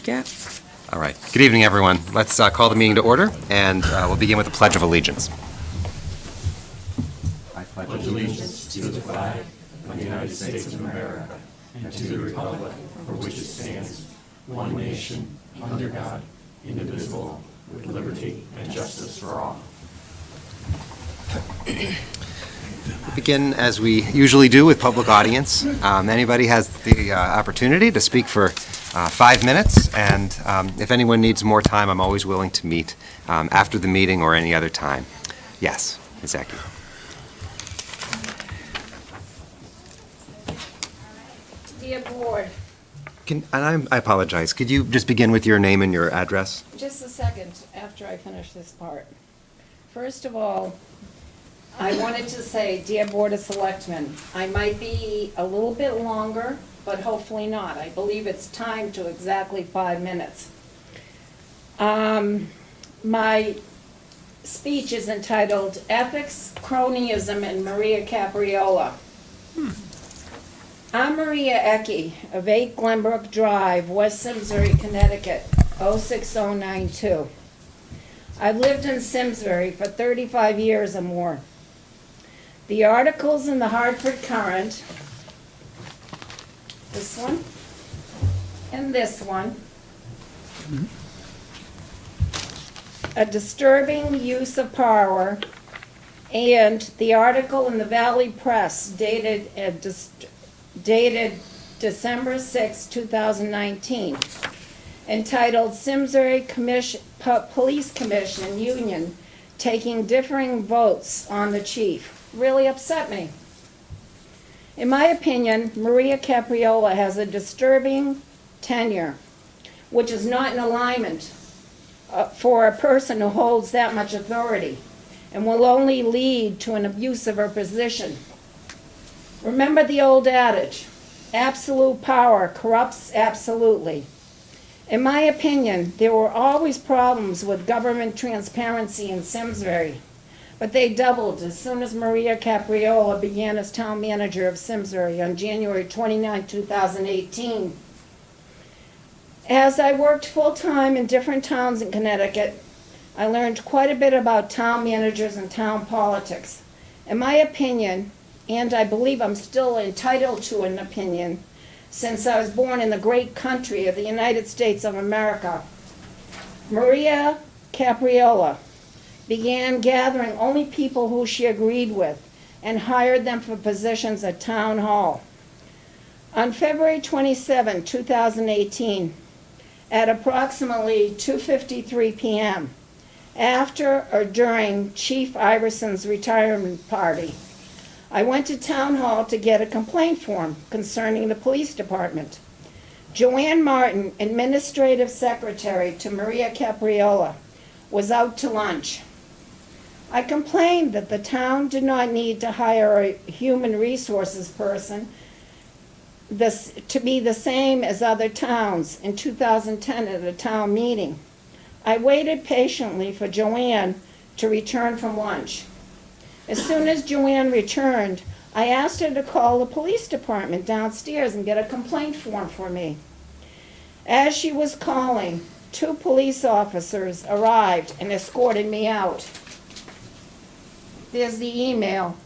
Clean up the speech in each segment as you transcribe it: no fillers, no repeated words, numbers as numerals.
get? All right. Good evening, everyone. Let's call the meeting to order, and we'll begin with the Pledge of Allegiance. I pledge allegiance to the flag of the United States of America and to the republic for which it stands, one nation, under God, indivisible, with liberty and justice for all. begin, as we usually do, with public audience. Anybody has the opportunity to speak for 5 minutes, and if anyone needs more time, I'm always willing to meet after the meeting or any other time. Yes, exactly. Dear Board. I apologize. Could you just begin with your name and your address? Just a second after I finish this part. First of all, I wanted to say, dear Board of Selectmen, I might be a little bit longer, but hopefully not. I believe it's timed to exactly 5 minutes. My speech is entitled Ethics, Cronyism, and Maria Capriola. I'm Maria Ecke of 8 Glenbrook Drive, West Simsbury, Connecticut, 06092. I've lived in Simsbury for 35 years or more. The articles in the Hartford Courant, this one and this one, a disturbing use of power, and the article in the Valley Press dated December 6, 2019, entitled Simsbury Police Commission Union Taking Differing Votes on the Chief, really upset me. In my opinion, Maria Capriola has a disturbing tenure, which is not in alignment for a person who holds that much authority and will only lead to an abuse of her position. Remember the old adage, absolute power corrupts absolutely. In my opinion, there were always problems with government transparency in Simsbury, but they doubled as soon as Maria Capriola began as town manager of Simsbury on January 29, 2018. As I worked full-time in different towns in Connecticut, I learned quite a bit about town managers and town politics. In my opinion, and I believe I'm still entitled to an opinion, since I was born in the great country of the United States of America, Maria Capriola began gathering only people who she agreed with and hired them for positions at Town Hall. On February 27, 2018, at approximately 2:53 p.m., after or during Chief Iverson's retirement party, I went to Town Hall to get a complaint form concerning the police department. Joanne Martin, Administrative Secretary to Maria Capriola, was out to lunch. I complained that the town did not need to hire a human resources person to be the same as other towns in 2010 at a town meeting. I waited patiently for Joanne to return from lunch. As soon as Joanne returned, I asked her to call the police department downstairs and get a complaint form for me. As she was calling, 2 police officers arrived and escorted me out. There's the email.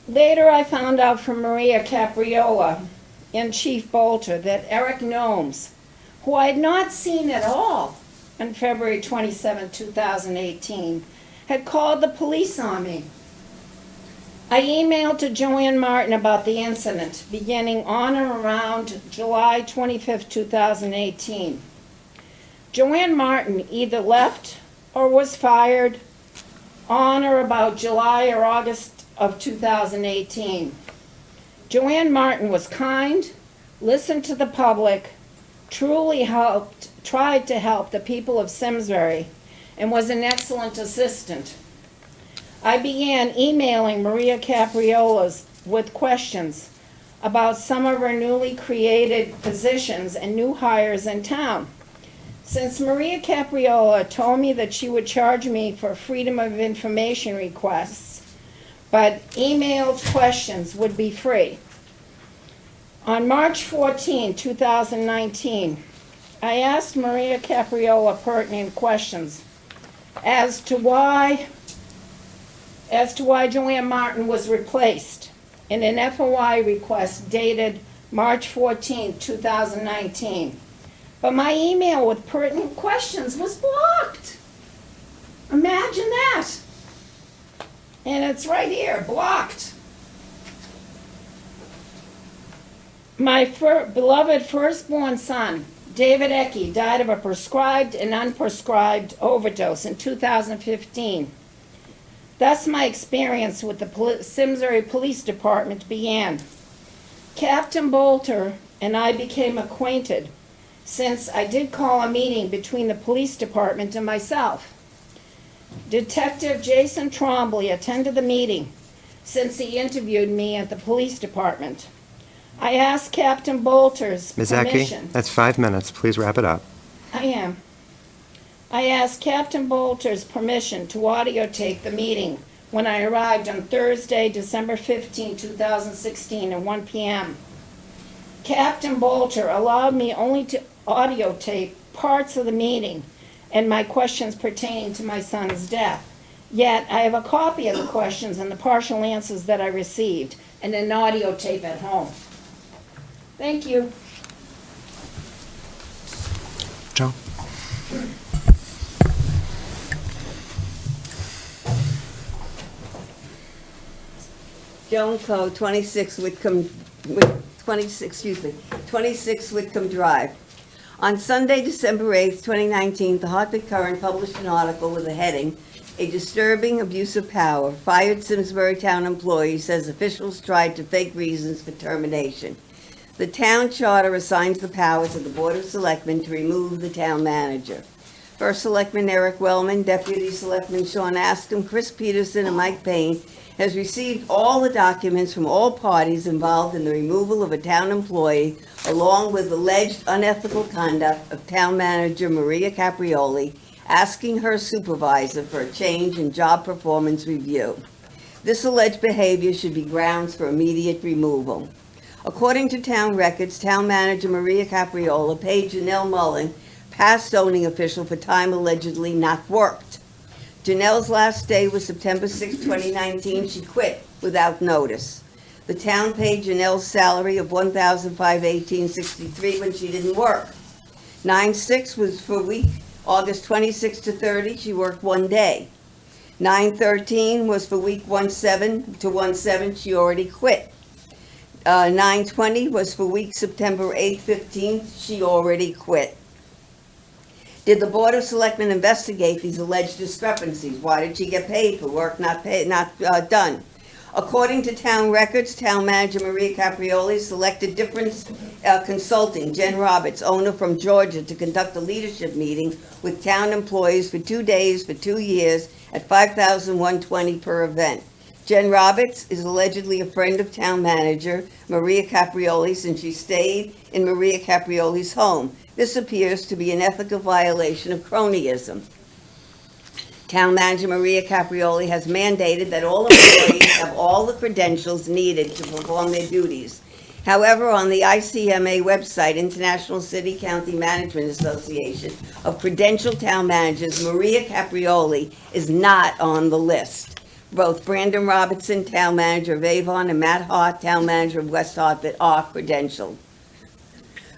Later, I found out from Maria Capriola and Chief Bolter that Eric Gnomes, who I had not seen at all on February 27, 2018, had called the police on me. I emailed to Joanne Martin about the incident beginning on or around July 25, 2018. Joanne Martin either left or was fired on or about July or August of 2018. Joanne Martin was kind, listened to the public, tried to help the people of Simsbury, and was an excellent assistant. I began emailing Maria Capriola with questions about some of her newly created positions and new hires in town. Since Maria Capriola told me that she would charge me for freedom of information requests, but emailed questions would be free. On March 14, 2019, I asked Maria Capriola pertinent questions as to why Joanne Martin was replaced in an FOI request dated March 14, 2019. But my email with pertinent questions was blocked. Imagine that. And it's right here, blocked. My beloved firstborn son, David Ecke, died of a prescribed and unprescribed overdose in 2015. Thus my experience with the Simsbury Police Department began. Captain Bolter and I became acquainted since I did call a meeting between the police department and myself. Detective Jason Trombley attended the meeting since he interviewed me at the police department. I asked Captain Bolter's Ms. permission. Ecke, that's 5 minutes. Please wrap it up. I am. I asked Captain Bolter's permission to audiotape the meeting when I arrived on Thursday, December 15, 2016 at 1 p.m. Captain Bolter allowed me only to audiotape parts of the meeting and my questions pertaining to my son's death. Yet, I have a copy of the questions and the partial answers that I received and an audio tape at home. Thank you. Joe? Joan Coe, 26 Whitcomb Drive. On Sunday, December 8, 2019, the Hartford Courant published an article with the heading, "A Disturbing Abuse of Power. Fired Simsbury Town Employee Says Officials Tried to Fake Reasons for Termination." The town charter assigns the power to the Board of Selectmen to remove the town manager. First Selectman Eric Wellman, Deputy Selectman Sean Askham, Chris Peterson, and Mike Payne has received all the documents from all parties involved in the removal of a town employee, along with alleged unethical conduct of town manager Maria Caprioli, asking her supervisor for a change in job performance review. This alleged behavior should be grounds for immediate removal. According to town records, town manager Maria Capriola paid Janelle Mullen, past zoning official, for time allegedly not worked. Janelle's last day was September 6, 2019. She quit without notice. The town paid Janelle's salary of $1,518.63 when she didn't work. 9/6 was for week August 26 to 30. She worked 1 day. 9/13 was for week 1/7 to 1/7. She already quit. 9/20 was for week September 8th, 15th. She already quit. Did the Board of Selectmen investigate these alleged discrepancies? Why did she get paid for work not done? According to town records, town manager Maria Caprioli selected different consulting, Jen Roberts, owner from Georgia, to conduct a leadership meeting with town employees for 2 days for 2 years at $5,120 per event. Jen Roberts is allegedly a friend of town manager Maria Caprioli since she stayed in Maria Caprioli's home. This appears to be an ethical violation of cronyism. Town manager Maria Caprioli has mandated that all employees have all the credentials needed to perform their duties. However, on the ICMA website, International City County Management Association of credentialed town managers, Maria Caprioli is not on the list. Both Brandon Robertson, town manager of Avon, and Matt Hart, town manager of West Hartford, are credentialed.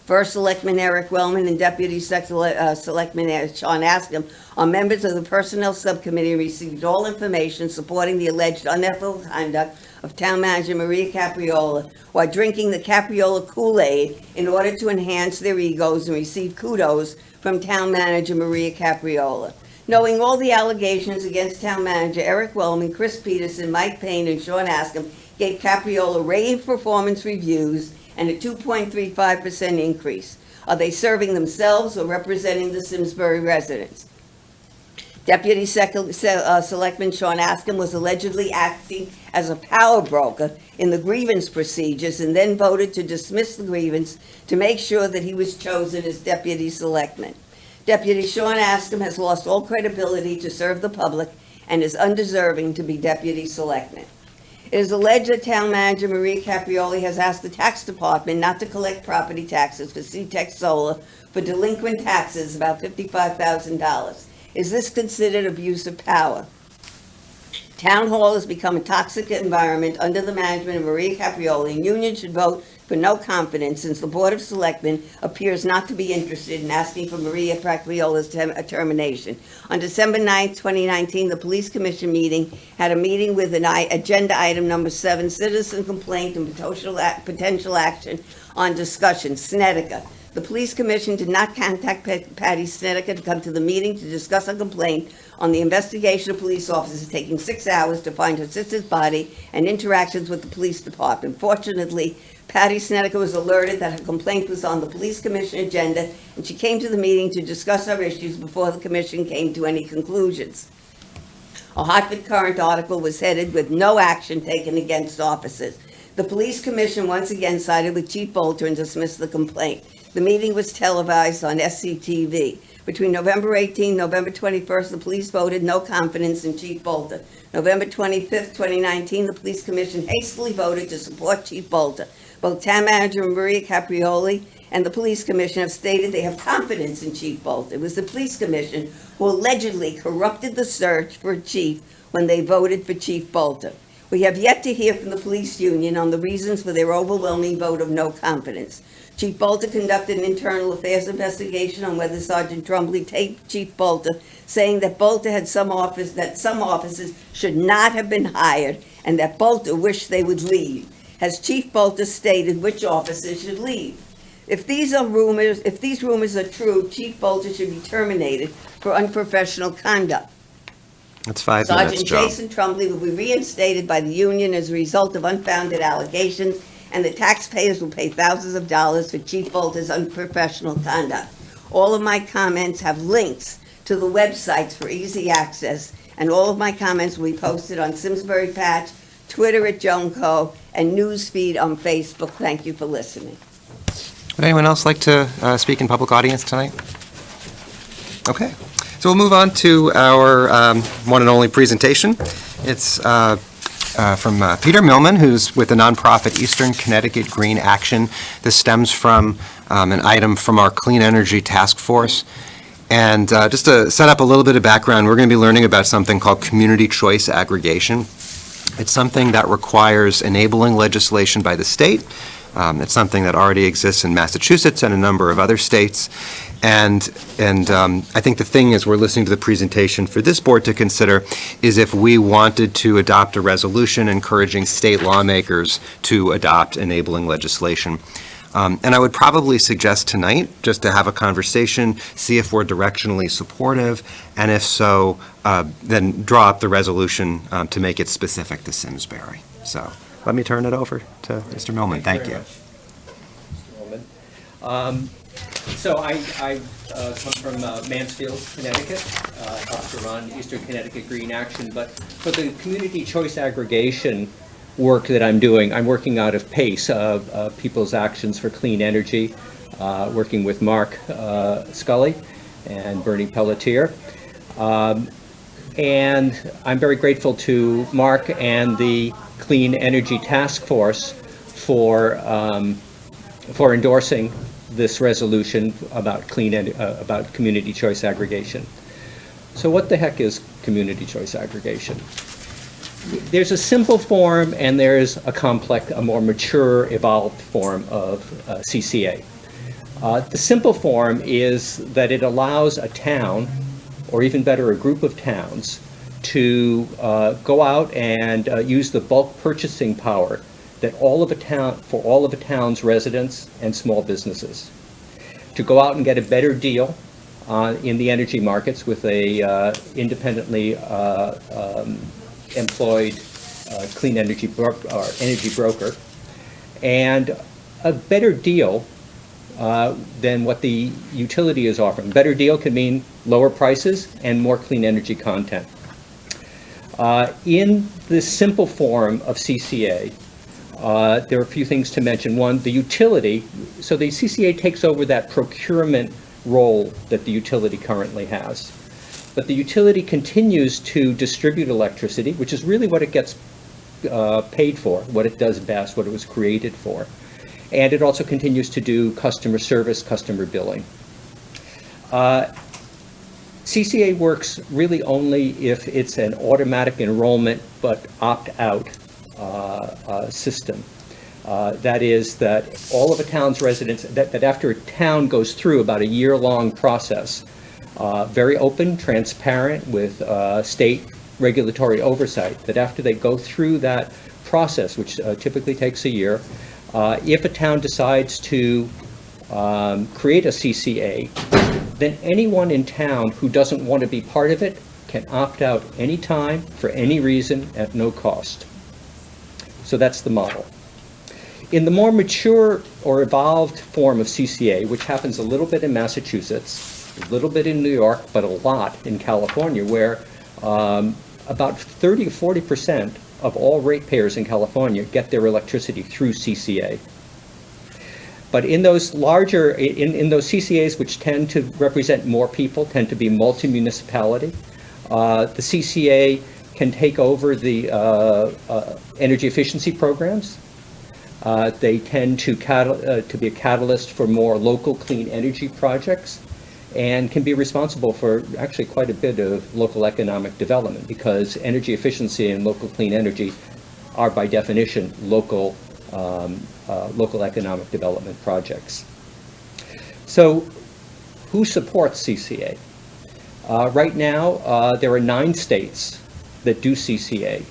First Selectman Eric Wellman and Deputy Selectman Sean Askham are members of the Personnel Subcommittee and received all information supporting the alleged unethical conduct of town manager Maria Capriola while drinking the Capriola Kool-Aid in order to enhance their egos and receive kudos from town manager Maria Capriola. Knowing all the allegations against town manager Eric Wellman, Chris Peterson, Mike Payne, and Sean Askham gave Capriola rave performance reviews and a 2.35% increase. Are they serving themselves or representing the Simsbury residents? Deputy Selectman Sean Askham was allegedly acting as a power broker in the grievance procedures and then voted to dismiss the grievance to make sure that he was chosen as deputy selectman. Deputy Sean Askham has lost all credibility to serve the public and is undeserving to be deputy selectman. It is alleged that Town Manager Maria Caprioli has asked the tax department not to collect property taxes for C-Tech Solar for delinquent taxes, about $55,000. Is this considered abuse of power? Town Hall has become a toxic environment under the management of Maria Caprioli, and union should vote for no confidence since the Board of Selectmen appears not to be interested in asking for Maria Caprioli's termination. On December 9th, 2019, the Police Commission meeting had a meeting with an agenda item number 7, citizen complaint and potential action on discussion, Snedeker. The Police Commission did not contact Patty Snedeker to come to the meeting to discuss a complaint on the investigation of police officers taking 6 hours to find her sister's body and interactions with the police department. Fortunately, Patty Snedeker was alerted that her complaint was on the Police Commission agenda, and she came to the meeting to discuss her issues before the commission came to any conclusions. A Hartford Current article was headed with no action taken against officers. The Police Commission once again sided with Chief Bolter and dismissed the complaint. The meeting was televised on SCTV. Between November 18 and November 21st, the police voted no confidence in Chief Bolter. November 25th, 2019, the Police Commission hastily voted to support Chief Bolter. Both Town Manager Maria Caprioli and the Police Commission have stated they have confidence in Chief Bolter. It was the Police Commission who allegedly corrupted the search for a chief when they voted for Chief Bolter. We have yet to hear from the police union on the reasons for their overwhelming vote of no confidence. Chief Bolter conducted an internal affairs investigation on whether Sergeant Trumbley taped Chief Bolter, saying that Bolter had some officers should not have been hired and that Bolter wished they would leave. Has Chief Bolter stated which officers should leave? If these rumors are true, Chief Bolter should be terminated for unprofessional conduct. That's 5 minutes, Sergeant Joe. Jason Trumbley will be reinstated by the union as a result of unfounded allegations, and the taxpayers will pay thousands of dollars for Chief Bolter's unprofessional conduct. All of my comments have links to the websites for easy access, and all of my comments will be posted on Simsbury Patch, Twitter at JoanCo, and Newsfeed on Facebook. Thank you for listening. Would anyone else like to speak in public audience tonight? Okay. So we'll move on to our one and only presentation. It's from Peter Millman, who's with the nonprofit Eastern Connecticut Green Action. This stems from an item from our Clean Energy Task Force. And just to set up a little bit of background, we're going to be learning about something called community choice aggregation. It's something that requires enabling legislation by the state. It's something that already exists in Massachusetts and a number of other states. And I think the thing as we're listening to the presentation for this board to consider is if we wanted to adopt a resolution encouraging state lawmakers to adopt enabling legislation. And I would probably suggest tonight just to have a conversation, see if we're directionally supportive, and if so, then draw up the resolution to make it specific to Simsbury. So let me turn it over to Mr. Millman. Thank you. So I come from Mansfield, Connecticut, help to run Eastern Connecticut Green Action, but for the community choice aggregation work that I'm doing, I'm working out of PACE, People's Actions for Clean Energy, working with Mark Scully and Bernie Pelletier. And I'm very grateful to Mark and the Clean Energy Task Force for endorsing this resolution about about community choice aggregation. So what the heck is community choice aggregation? There's a simple form and there's a more mature, evolved form of CCA. The simple form is that it allows a town, or even better, a group of towns, to go out and use the bulk purchasing power that all of a town's residents and small businesses, to go out and get a better deal in the energy markets with a independently employed clean energy broker, and a better deal than what the utility is offering. Better deal can mean lower prices and more clean energy content. In this simple form of CCA, there are a few things to mention. One, the utility. So the CCA takes over that procurement role that the utility currently has. But the utility continues to distribute electricity, which is really what it gets paid for, what it does best, what it was created for. And it also continues to do customer service, customer billing. CCA works really only if it's an automatic enrollment but opt-out system. That is that all of a town's residents, that after a town goes through about a year-long process, very open, transparent with state regulatory oversight, that after they go through that process, which typically takes a year, if a town decides to create a CCA, then anyone in town who doesn't want to be part of it can opt out anytime, for any reason, at no cost. So that's the model. In the more mature or evolved form of CCA, which happens a little bit in Massachusetts, a little bit in New York, but a lot in California, where about 30 to 40% of all ratepayers in California get their electricity through CCA. But in those larger, in those CCAs which tend to represent more people, tend to be multi-municipality, the CCA can take over the energy efficiency programs. They tend to be a catalyst for more local clean energy projects, and can be responsible for actually quite a bit of local economic development, because energy efficiency and local clean energy are by definition local economic development projects. So who supports CCA? Right now, there are 9 states that do CCA.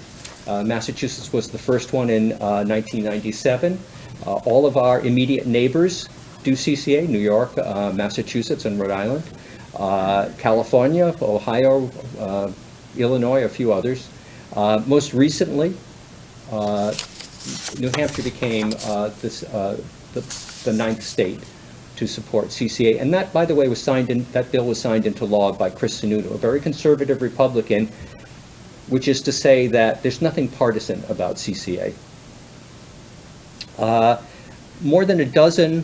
Massachusetts was the first one in 1997. All of our immediate neighbors do CCA: New York, Massachusetts, and Rhode Island. California, Ohio, Illinois, a few others. Most recently, New Hampshire became the 9th state to support CCA. And that, by the way, that bill was signed into law by Chris Sununu, a very conservative Republican, which is to say that there's nothing partisan about CCA. More than a dozen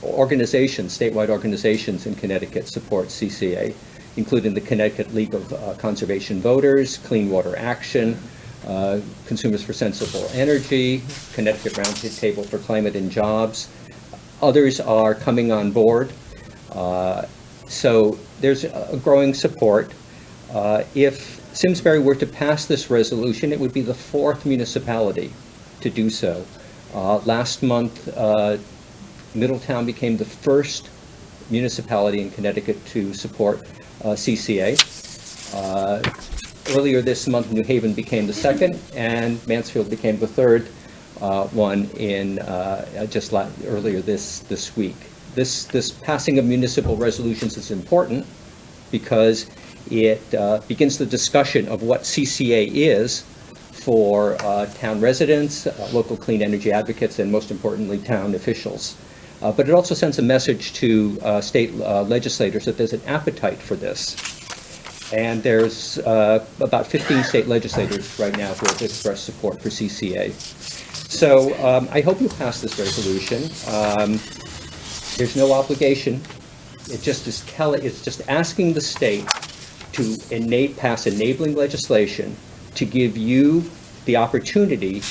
organizations, statewide organizations in Connecticut support CCA, including the Connecticut League of Conservation Voters, Clean Water Action, Consumers for Sensible Energy, Connecticut Roundtable for Climate and Jobs. Others are coming on board. So there's a growing support. If Simsbury were to pass this resolution, it would be the 4th municipality to do so. Last month, Middletown became the first municipality in Connecticut to support CCA. Earlier this month, New Haven became the 2nd, and Mansfield became the 3rd one in earlier this week. This passing of municipal resolutions is important because it begins the discussion of what CCA is for town residents, local clean energy advocates, and most importantly, town officials. But it also sends a message to state legislators that there's an appetite for this. And there's about 15 state legislators right now who have expressed support for CCA. So I hope you pass this resolution. There's no obligation. It's just asking the state to pass enabling legislation to give you the opportunity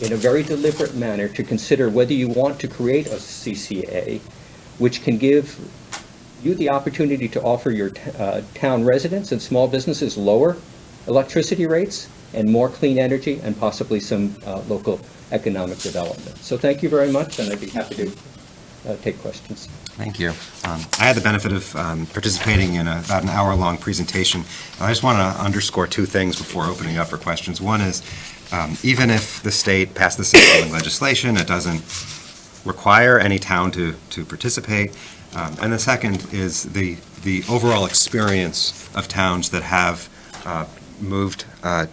in a very deliberate manner to consider whether you want to create a CCA, which can give you the opportunity to offer your town residents and small businesses lower electricity rates and more clean energy and possibly some local economic development. So thank you very much, and I'd be happy to take questions. Thank you. I had the benefit of participating in about an hour-long presentation. I just want to underscore 2 things before opening up for questions. One is, even if the state passed this enabling legislation, it doesn't require any town to participate. And the second is the overall experience of towns that have moved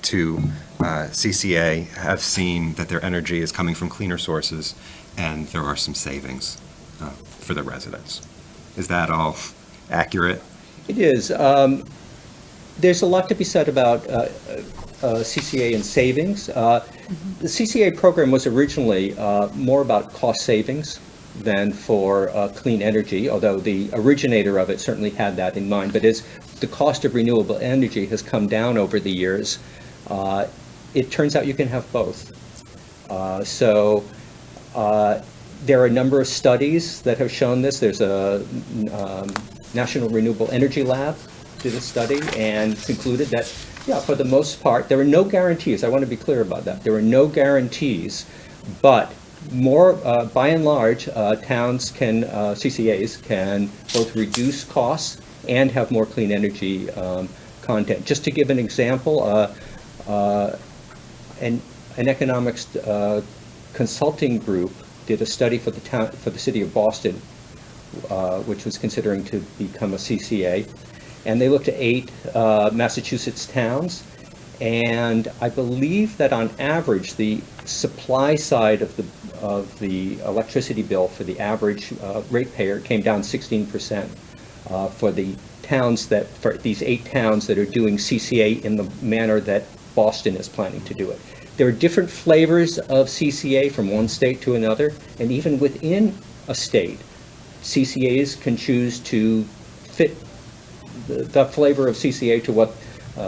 to CCA have seen that their energy is coming from cleaner sources, and there are some savings for the residents. Is that all accurate? It is. There's a lot to be said about CCA and savings. The CCA program was originally more about cost savings than for clean energy, although the originator of it certainly had that in mind. But as the cost of renewable energy has come down over the years, It turns out you can have both. There are a number of studies that have shown this. There's a National Renewable Energy Lab did a study and concluded that, yeah, for the most part, there are no guarantees. I want to be clear about that. There are no guarantees, but by and large, towns can, CCAs can both reduce costs and have more clean energy content. Just to give an example, an economics consulting group did a study for the city of Boston, which was considering to become a CCA, and they looked at 8 Massachusetts towns, and I believe that on average the supply side of the electricity bill for the average ratepayer came down 16% for the towns for these 8 towns that are doing CCA in the manner that Boston is planning to do it. There are different flavors of CCA from one state to another, and even within a state, CCAs can choose to fit the flavor of CCA to what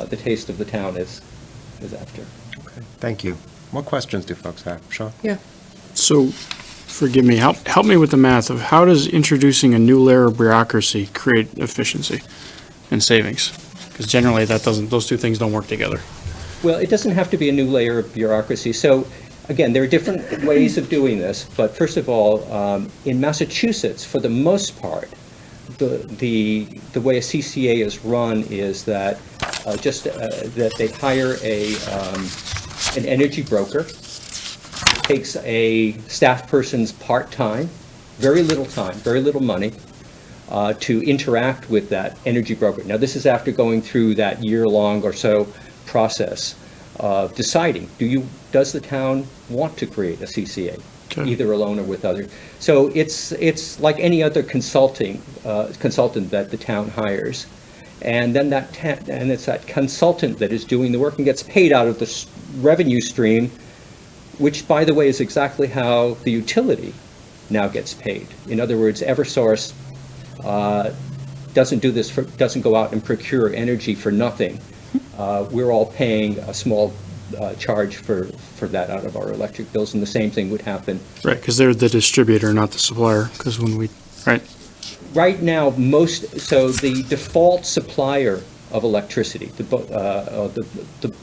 the taste of the town is after. Okay, thank you. What questions do folks have? Sean? Yeah. So, forgive me, help me with the math of how does introducing a new layer of bureaucracy create efficiency and savings? Because generally those two things don't work together. Well, it doesn't have to be a new layer of bureaucracy. So, again, there are different ways of doing this, but first of all, in Massachusetts, for the most part, the way a CCA is run is that that they hire an energy broker, takes a staff person's part-time, very little money, to interact with that energy broker. Now, this is after going through that year-long or so process of deciding, does the town want to create a CCA, Okay. either alone or with others? So it's like any other consultant that the town hires, and then it's that consultant that is doing the work and gets paid out of the revenue stream, which, by the way, is exactly how the utility now gets paid. In other words, Eversource doesn't go out and procure energy for nothing. We're all paying a small charge for that out of our electric bills, and the same thing would happen. Right, because they're the distributor, not the supplier, because right? Right now, so the default supplier of electricity, the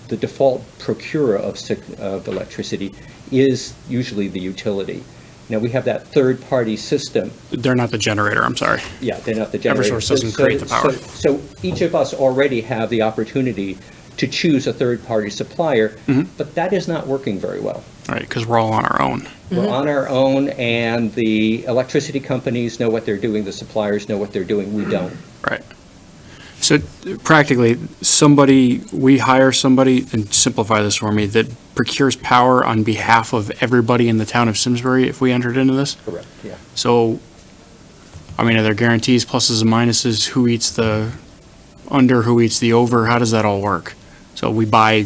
default procurer of electricity is usually the utility. Now, we have that third-party system. They're not the generator, I'm sorry. Yeah, they're not the generator. Eversource doesn't create the power. So each of us already have the opportunity to choose a third-party supplier, but that is not working very well. Right, because we're all on our own. We're on our own, and the electricity companies know what they're doing, the suppliers know what they're doing, we don't. Right. So practically, we hire somebody, and simplify this for me, that procures power on behalf of everybody in the town of Simsbury if we entered into this? Correct, yeah. So, I mean, are there guarantees, pluses and minuses, who eats the under, who eats the over, how does that all work? So we buy,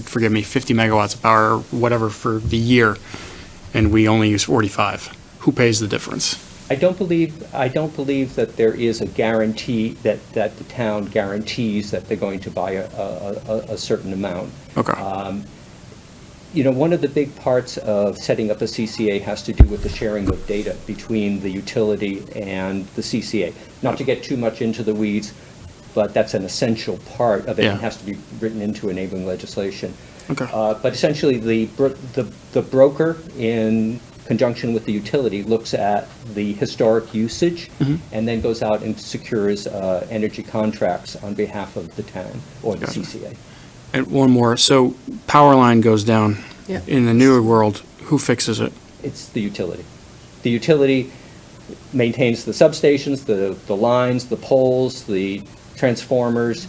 forgive me, 50 megawatts of power or whatever for the year, and we only use 45. Who pays the difference? I don't believe that there is a guarantee that the town guarantees that they're going to buy a certain amount. Okay. One of the big parts of setting up a CCA has to do with the sharing of data between the utility and the CCA. Not to get too much into the weeds, but that's an essential part of it. Yeah. It has to be written into enabling legislation. Okay. But essentially, the broker, in conjunction with the utility, looks at the historic usage and then goes out and secures energy contracts on behalf of the town or the Gotcha. CCA. And one more. So power line goes down. Yeah. In the newer world, who fixes it? It's the utility. The utility maintains the substations, the lines, the poles, the transformers.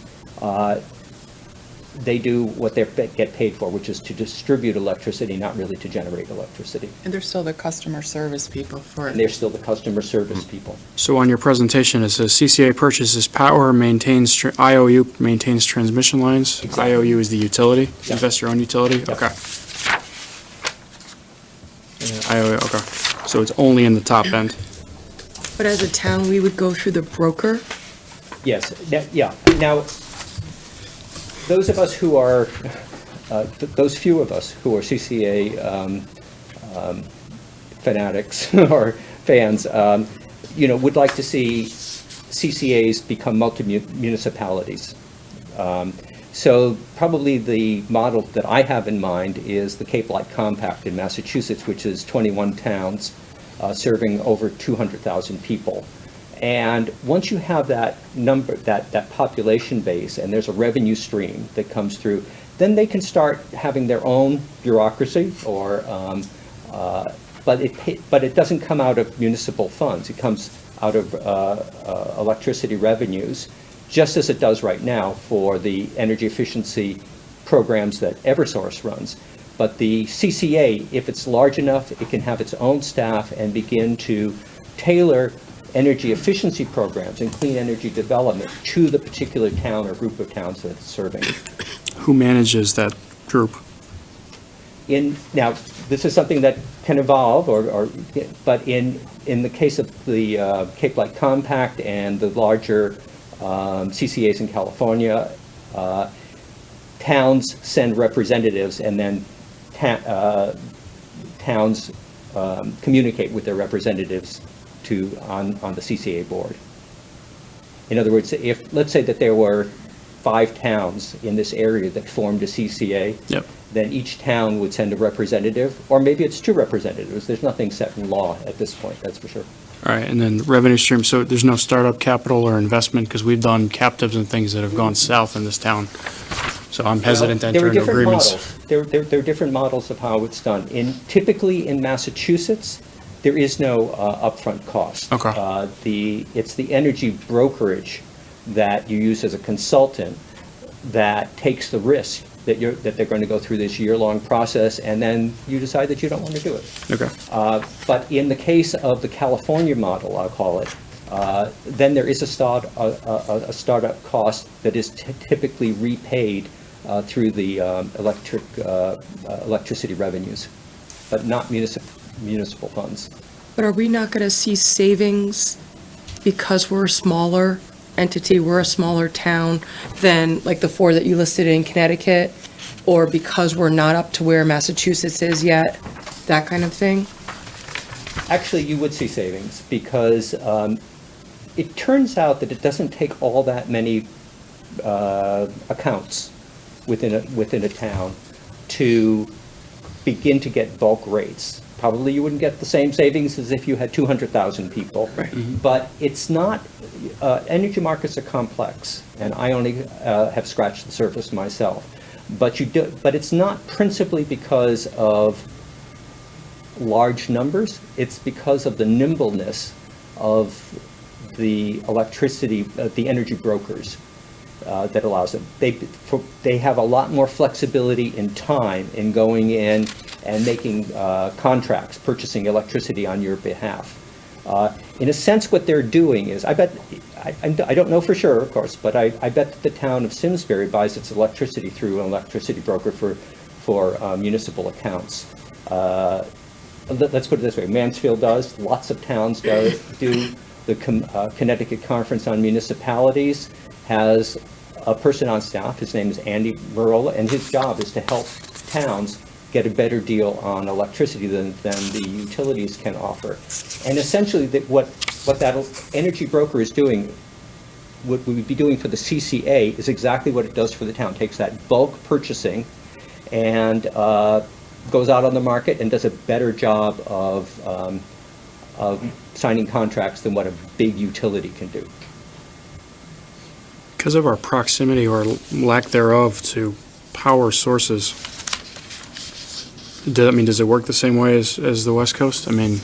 They do what they get paid for, which is to distribute electricity, not really to generate electricity. And they're still the customer service people for And they're still the customer service people. So on your presentation, it says CCA purchases power, maintains, IOU maintains transmission lines. Exactly. IOU is the utility, Yeah. investor-owned utility? Yeah. Okay. IOU, okay. So it's only in the top end. But as a town, we would go through the broker. Yes, yeah. Now, those of us who are, those few of us who are CCA fanatics or fans, would like to see CCAs become multi-municipalities. So probably the model that I have in mind is the Cape Light Compact in Massachusetts, which is 21 towns serving over 200,000 people. And once you have that number, that population base, and there's a revenue stream that comes through, then they can start having their own bureaucracy, or but it doesn't come out of municipal funds. It comes out of electricity revenues, just as it does right now for the energy efficiency programs that Eversource runs. But the CCA, if it's large enough, it can have its own staff and begin to tailor energy efficiency programs and clean energy development to the particular town or group of towns that it's serving. Who manages that group? Now, this is something that can evolve, but in the case of the Cape Light Compact and the larger CCAs in California, towns send representatives, and then towns communicate with their representatives on the CCA board. In other words, if, let's say that there were 5 towns in this area that formed a CCA, Yep. then each town would send a representative, or maybe it's 2 representatives. There's nothing set in law at this point, that's for sure. All right, and then revenue stream, so there's no startup capital or investment, because we've done captives and things that have gone south in this town. So I'm hesitant to enter into agreements. There are different models of how it's done. Typically in Massachusetts, there is no upfront cost. Okay. It's the energy brokerage that you use as a consultant that takes the risk that they're going to go through this year-long process, and then you decide that you don't want to do it. Okay. But in the case of the California model, I'll call it, then there is a startup cost that is typically repaid through the electricity revenues, but not municipal funds. But are we not going to see savings because we're a smaller entity, we're a smaller town than like the 4 that you listed in Connecticut, or because we're not up to where Massachusetts is yet, that kind of thing? Actually, you would see savings because it turns out that it doesn't take all that many accounts within a town to begin to get bulk rates. Probably you wouldn't get the same savings as if you had 200,000 people. Right. Mm-hmm. But it's not, energy markets are complex, and I only have scratched the surface myself. But it's not principally because of large numbers, it's because of the nimbleness of the electricity, the energy brokers that allows them. They have a lot more flexibility in time in going in and making contracts, purchasing electricity on your behalf. In a sense, what they're doing is, I don't know for sure, of course, but I bet that the town of Simsbury buys its electricity through an electricity broker for municipal accounts. Let's put it this way, Mansfield does, lots of towns do. The Connecticut Conference on Municipalities has a person on staff, his name is Andy Marola, and his job is to help towns get a better deal on electricity than the utilities can offer. And essentially, what that energy broker is doing, what we would be doing for the CCA is exactly what it does for the town. Takes that bulk purchasing and goes out on the market and does a better job of signing contracts than what a big utility can do. Because of our proximity or lack thereof to power sources, does it work the same way as the West Coast? I mean,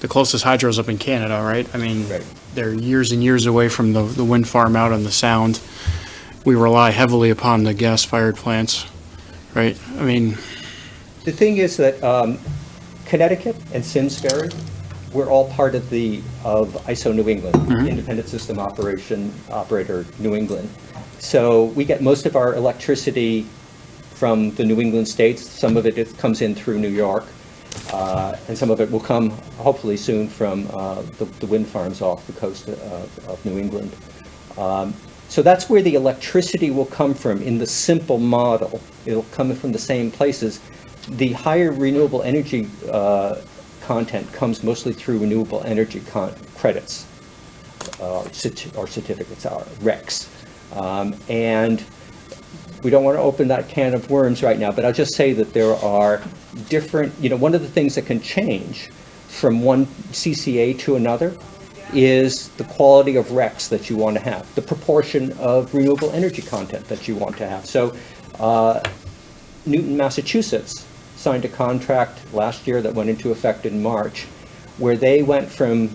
the closest hydro's up in Canada, right? I mean, Right. They're years and years away from the wind farm out on the Sound. We rely heavily upon the gas-fired plants, right? I mean, The thing is that Connecticut and Simsbury, we're all part of ISO New England, Independent System Operator New England. So we get most of our electricity from the New England states. Some of it comes in through New York, and some of it will come hopefully soon from the wind farms off the coast of New England. So that's where the electricity will come from in the simple model. It'll come from the same places. The higher renewable energy content comes mostly through renewable energy credits, or certificates, RECs. And we don't want to open that can of worms right now, but I'll just say that there are different, one of the things that can change from one CCA to another is the quality of RECs that you want to have, the proportion of renewable energy content that you want to have. So Newton, Massachusetts signed a contract last year that went into effect in March, where they went from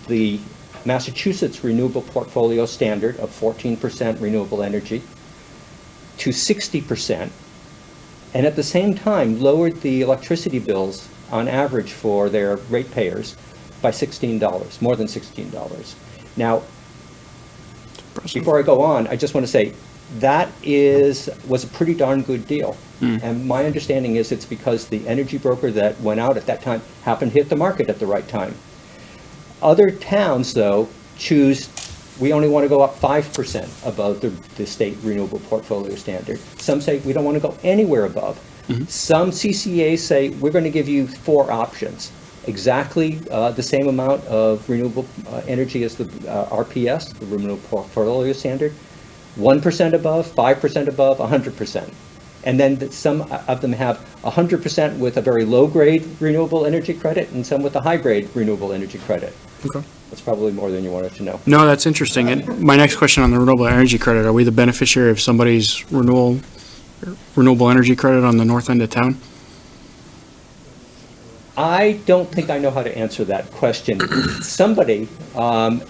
the Massachusetts renewable portfolio standard of 14% renewable energy to 60%, and at the same time lowered the electricity bills on average for their ratepayers by $16, more than $16. Now, before I go on, I just want to say that was a pretty darn good deal. And my understanding is it's because the energy broker that went out at that time happened to hit the market at the right time. Other towns, though, we only want to go up 5% above the state renewable portfolio standard. Some say we don't want to go anywhere above. Some CCAs say we're going to give you 4 options. Exactly the same amount of renewable energy as the RPS, the renewable portfolio standard, 1% above, 5% above, 100%. And then some of them have 100% with a very low-grade renewable energy credit and some with a high-grade renewable energy credit. Okay. That's probably more than you wanted to know. No, that's interesting. And my next question on the renewable energy credit, are we the beneficiary of somebody's renewable energy credit on the north end of town? I don't think I know how to answer that question. Somebody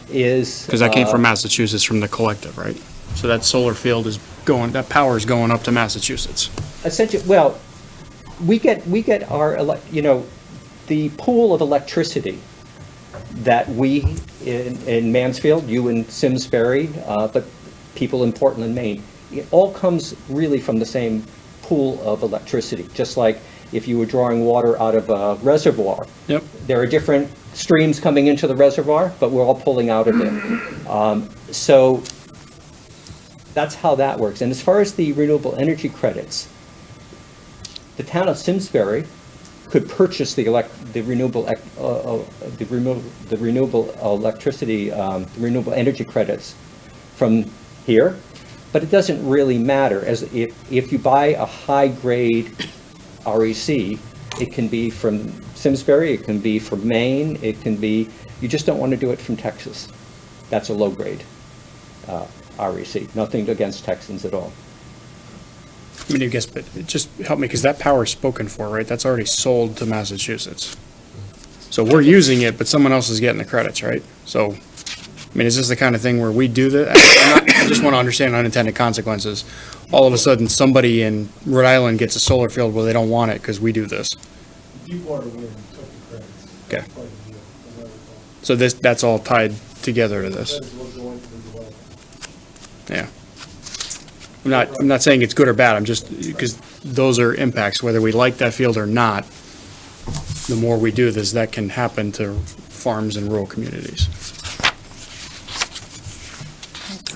is... Because I came from Massachusetts from the collective, right? So that solar field that power is going up to Massachusetts. Essentially, well, we get our, the pool of electricity that we in Mansfield, you in Simsbury, but people in Portland, Maine, it all comes really from the same pool of electricity, just like if you were drawing water out of a reservoir. Yep. There are different streams coming into the reservoir, but we're all pulling out of it. So that's how that works. And as far as the renewable energy credits, the town of Simsbury could purchase the renewable electricity, the renewable energy credits from here, but it doesn't really matter. As if you buy a high-grade REC, it can be from Simsbury, it can be from Maine, it can be, you just don't want to do it from Texas. That's a low-grade REC. Nothing against Texans at all. I mean, I guess, but just help me, because that power is spoken for, right? That's already sold to Massachusetts. So we're using it, but someone else is getting the credits, right? So, I mean, is this the kind of thing where we do that? I just want to understand unintended consequences. All of a sudden, somebody in Rhode Island gets a solar field where they don't want it because we do this. Deepwater Wind took the credits. Okay. Quite a deal, as I recall. So that's all tied together to this. That is what going to the development. Yeah. I'm not saying it's good or bad, I'm just, because those are impacts, whether we like that field or not, the more we do this, that can happen to farms and rural communities.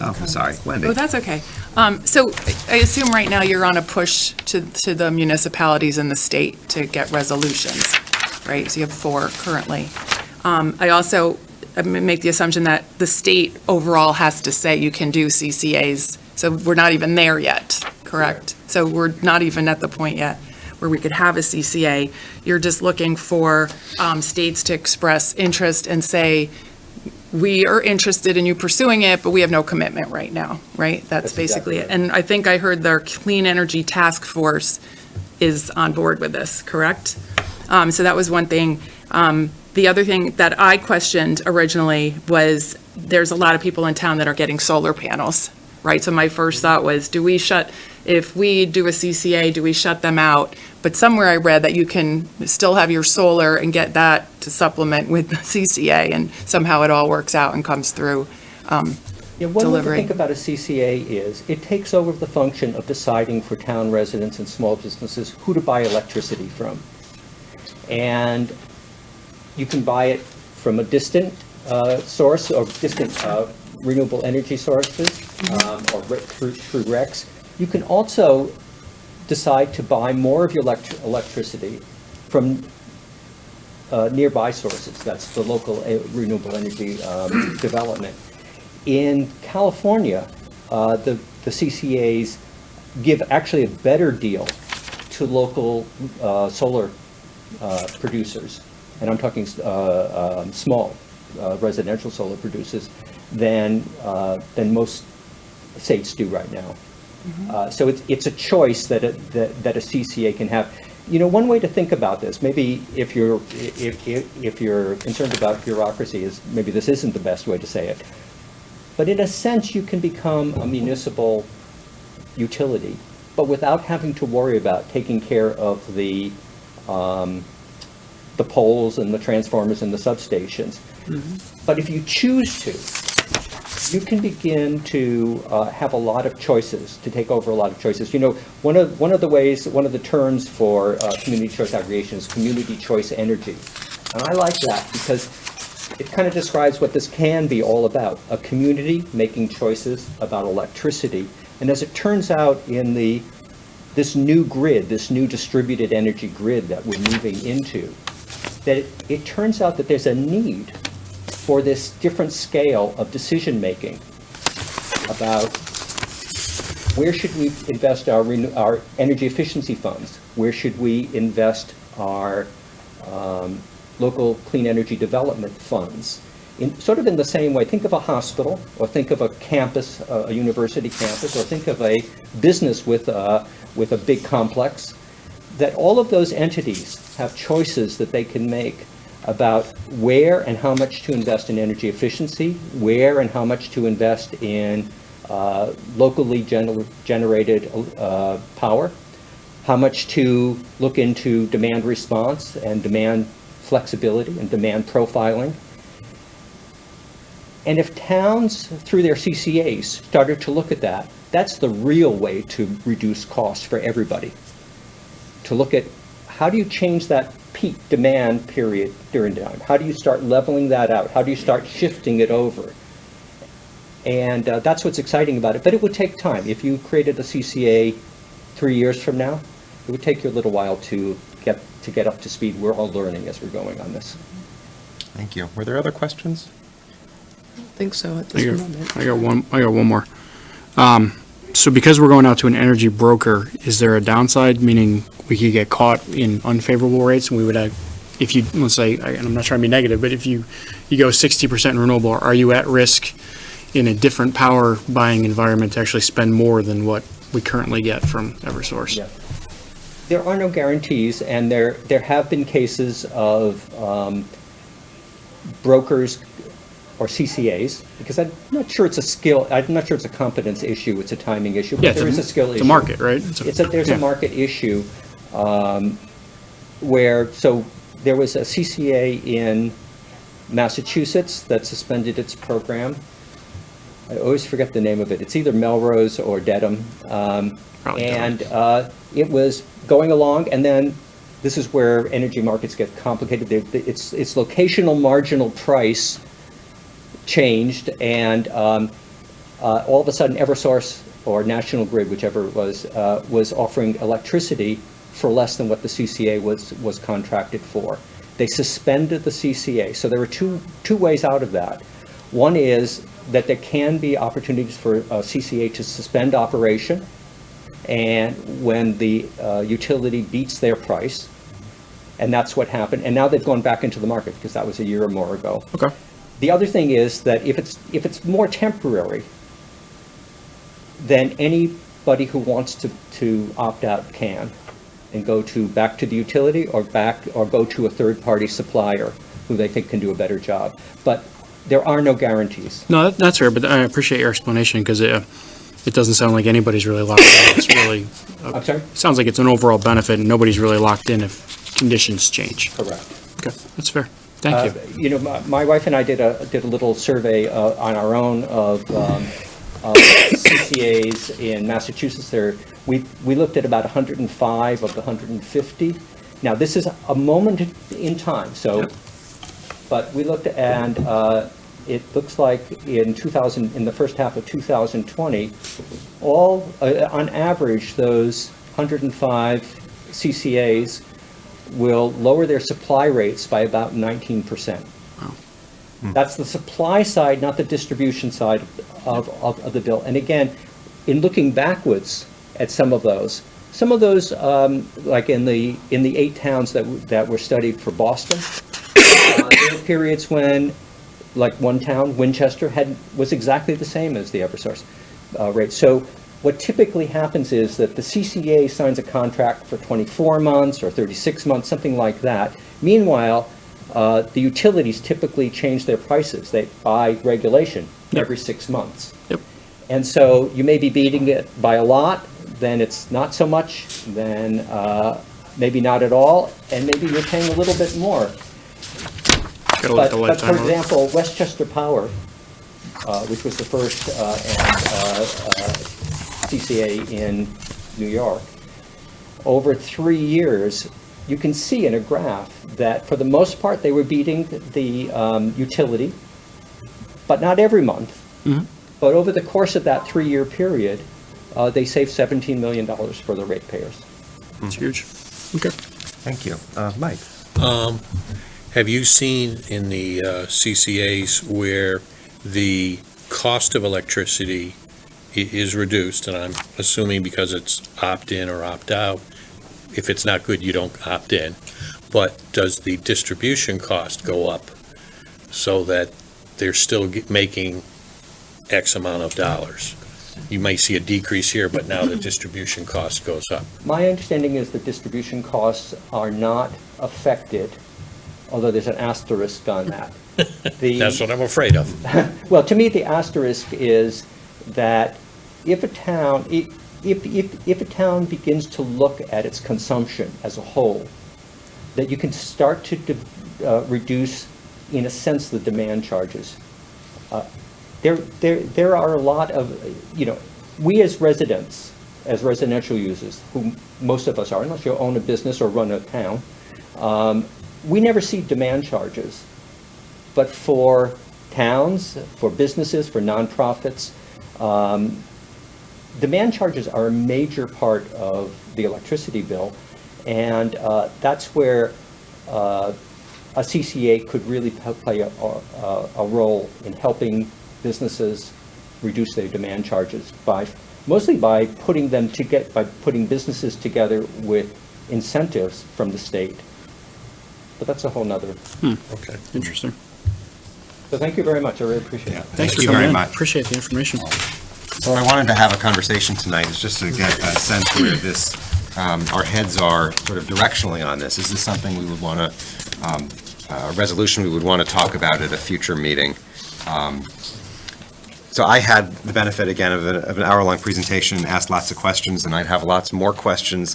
Oh, sorry, Wendy. Oh, that's okay. So I assume right now you're on a push to the municipalities in the state to get resolutions, right? So you have 4 currently. I also make the assumption that the state overall has to say you can do CCAs. So we're not even there yet, correct? So we're not even at the point yet where we could have a CCA. You're just looking for states to express interest and say, we are interested in you pursuing it, but we have no commitment right now, right? That's basically exactly it. And I think I heard their Clean Energy Task Force is on board with this, correct? So that was one thing. The other thing that I questioned originally was there's a lot of people in town that are getting solar panels, right? So my first thought was, if we do a CCA, do we shut them out? But somewhere I read that you can still have your solar and get that to supplement with the CCA, and somehow it all works out and comes through Yeah, one way to delivery. think about a CCA is it takes over the function of deciding for town residents and small businesses who to buy electricity from. And you can buy it from a distant source or distant renewable energy sources. or through RECs. You can also decide to buy more of your electricity from nearby sources. That's the local renewable energy development. In California, the CCAs give actually a better deal to local solar producers, and I'm talking small residential solar producers, than most states do right now. So it's a choice that a CCA can have. You know, one way to think about this, maybe if you're concerned about bureaucracy, is maybe this isn't the best way to say it, but in a sense you can become a municipal utility, but without having to worry about taking care of the poles and the transformers and the substations. But if you choose to, you can begin to have a lot of choices, to take over a lot of choices. You know, one of the terms for community choice aggregation is community choice energy. And I like that because it kind of describes what this can be all about, a community making choices about electricity. And as it turns out in this new grid, this new distributed energy grid that we're moving into, that it turns out that there's a need for this different scale of decision-making about where should we invest our energy efficiency funds, where should we invest our local clean energy development funds. Sort of in the same way, think of a hospital, or think of a campus, a university campus, or think of a business with a big complex, that all of those entities have choices that they can make about where and how much to invest in energy efficiency, where and how much to invest in locally generated power, how much to look into demand response and demand flexibility and demand profiling. And if towns, through their CCAs, started to look at that, that's the real way to reduce costs for everybody. To look at how do you change that peak demand period during time? How do you start leveling that out? How do you start shifting it over? And that's what's exciting about it. But it would take time. If you created a CCA 3 years from now, it would take you a little while to get up to speed. We're all learning as we're going on this. Thank you. Were there other questions? I think so at this moment. I got one more. So because we're going out to an energy broker, is there a downside, meaning we could get caught in unfavorable rates, and we would have, if you, let's say, and I'm not trying to be negative, but if you go 60% renewable, are you at risk in a different power buying environment to actually spend more than what we currently get from Eversource? Yeah. There are no guarantees, and there have been cases of brokers or CCAs, because I'm not sure it's a competence issue, it's a timing issue, but there is a skill issue. It's a market, right? There's a market issue where, so there was a CCA in Massachusetts that suspended its program. I always forget the name of it. It's either Melrose or Dedham. It was going along, and then this is where energy markets get complicated. Its locational marginal price changed, and all of a sudden Eversource or National Grid, whichever it was offering electricity for less than what the CCA was contracted for. They suspended the CCA. So there were two ways out of that. One is that there can be opportunities for a CCA to suspend operation, and when the utility beats their price, and that's what happened. And now they've gone back into the market because that was a year or more ago. Okay. The other thing is that if it's more temporary, then anybody who wants to opt out can, and go back to the utility or go to a third-party supplier who they think can do a better job. But there are no guarantees. No, that's fair, but I appreciate your explanation, because it doesn't sound like anybody's really locked in. It's really, I'm sorry? Sounds like it's an overall benefit, and nobody's really locked in if conditions change. Correct. Okay, that's fair. Thank you. You know, my wife and I did a little survey on our own of CCAs in Massachusetts. We looked at about 105 of the 150. Now, this is a moment in time, so, but we looked at, and it looks like in the first half of 2020, on average, those 105 CCAs will lower their supply rates by about 19%. That's the supply side, not the distribution side of the bill. And again, in looking backwards at some of those, like in the 8 towns that were studied for Boston, there were periods when, like one town, Winchester, was exactly the same as the Eversource rate. So what typically happens is that the CCA signs a contract for 24 months or 36 months, something like that. Meanwhile, the utilities typically change their prices by regulation every 6 months. Yep. And so you may be beating it by a lot, then it's not so much, then maybe not at all, and maybe you're paying a little bit more. Gotta look at the But lifetime for of it. example, Westchester Power, which was the first CCA in New York, over 3 years, you can see in a graph that for the most part, they were beating the utility, but not every month. But over the course of that 3-year period, they saved $17 million for the ratepayers. It's huge. Okay. Thank you. Mike? Have you seen in the CCAs where the cost of electricity is reduced, and I'm assuming because it's opt-in or opt-out, if it's not good, you don't opt in, but does the distribution cost go up so that they're still making X amount of dollars? You may see a decrease here, but now the distribution cost goes up. My understanding is the distribution costs are not affected, although there's an asterisk on that. That's what I'm afraid of. Well, to me, the asterisk is that if a town, if a town begins to look at its consumption as a whole, that you can start to reduce, in a sense, the demand charges. There are a lot of, we as residents, as residential users, who most of us are, unless you own a business or run a town, we never see demand charges. But for towns, for businesses, for nonprofits, demand charges are a major part of the electricity bill, and that's where a CCA could really play a role in helping businesses reduce their demand charges mostly by putting businesses together with incentives from the state. But that's a whole nother. Okay. Interesting. So thank you very much. I really appreciate it. Thanks for you coming very in. much. Appreciate the information. So I wanted to have a conversation tonight, is just to get a sense where this, our heads are sort of directionally on this. Is this something we would want to, a resolution we would want to talk about at a future meeting? So I had the benefit, again, of an hour-long presentation, asked lots of questions, and I'd have lots more questions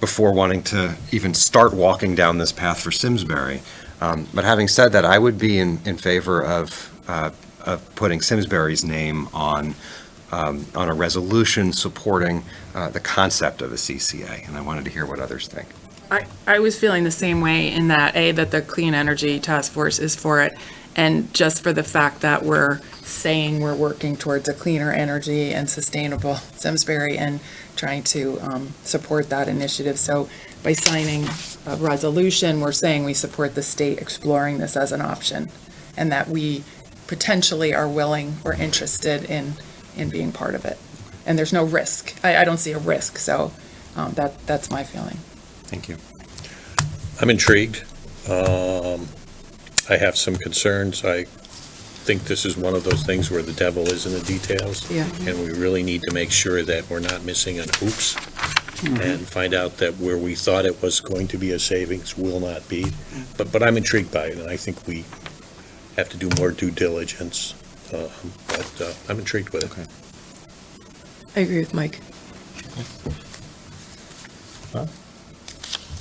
before wanting to even start walking down this path for Simsbury. But having said that, I would be in favor of putting Simsbury's name on a resolution supporting the concept of a CCA, and I wanted to hear what others think. I was feeling the same way in that, that the Clean Energy Task Force is for it, and just for the fact that we're saying we're working towards a cleaner energy and sustainable Simsbury and trying to support that initiative. So by signing a resolution, we're saying we support the state exploring this as an option, and that we potentially are willing or interested in being part of it. And there's no risk. I don't see a risk, so that's my feeling. Thank you. I'm intrigued. I have some concerns. I think this is one of those things where the devil is in the details. Yeah. And we really need to make sure that we're not missing an oops and find out that where we thought it was going to be a savings will not be. But I'm intrigued by it, and I think we have to do more due diligence. But I'm intrigued with it. Okay. I agree with Mike.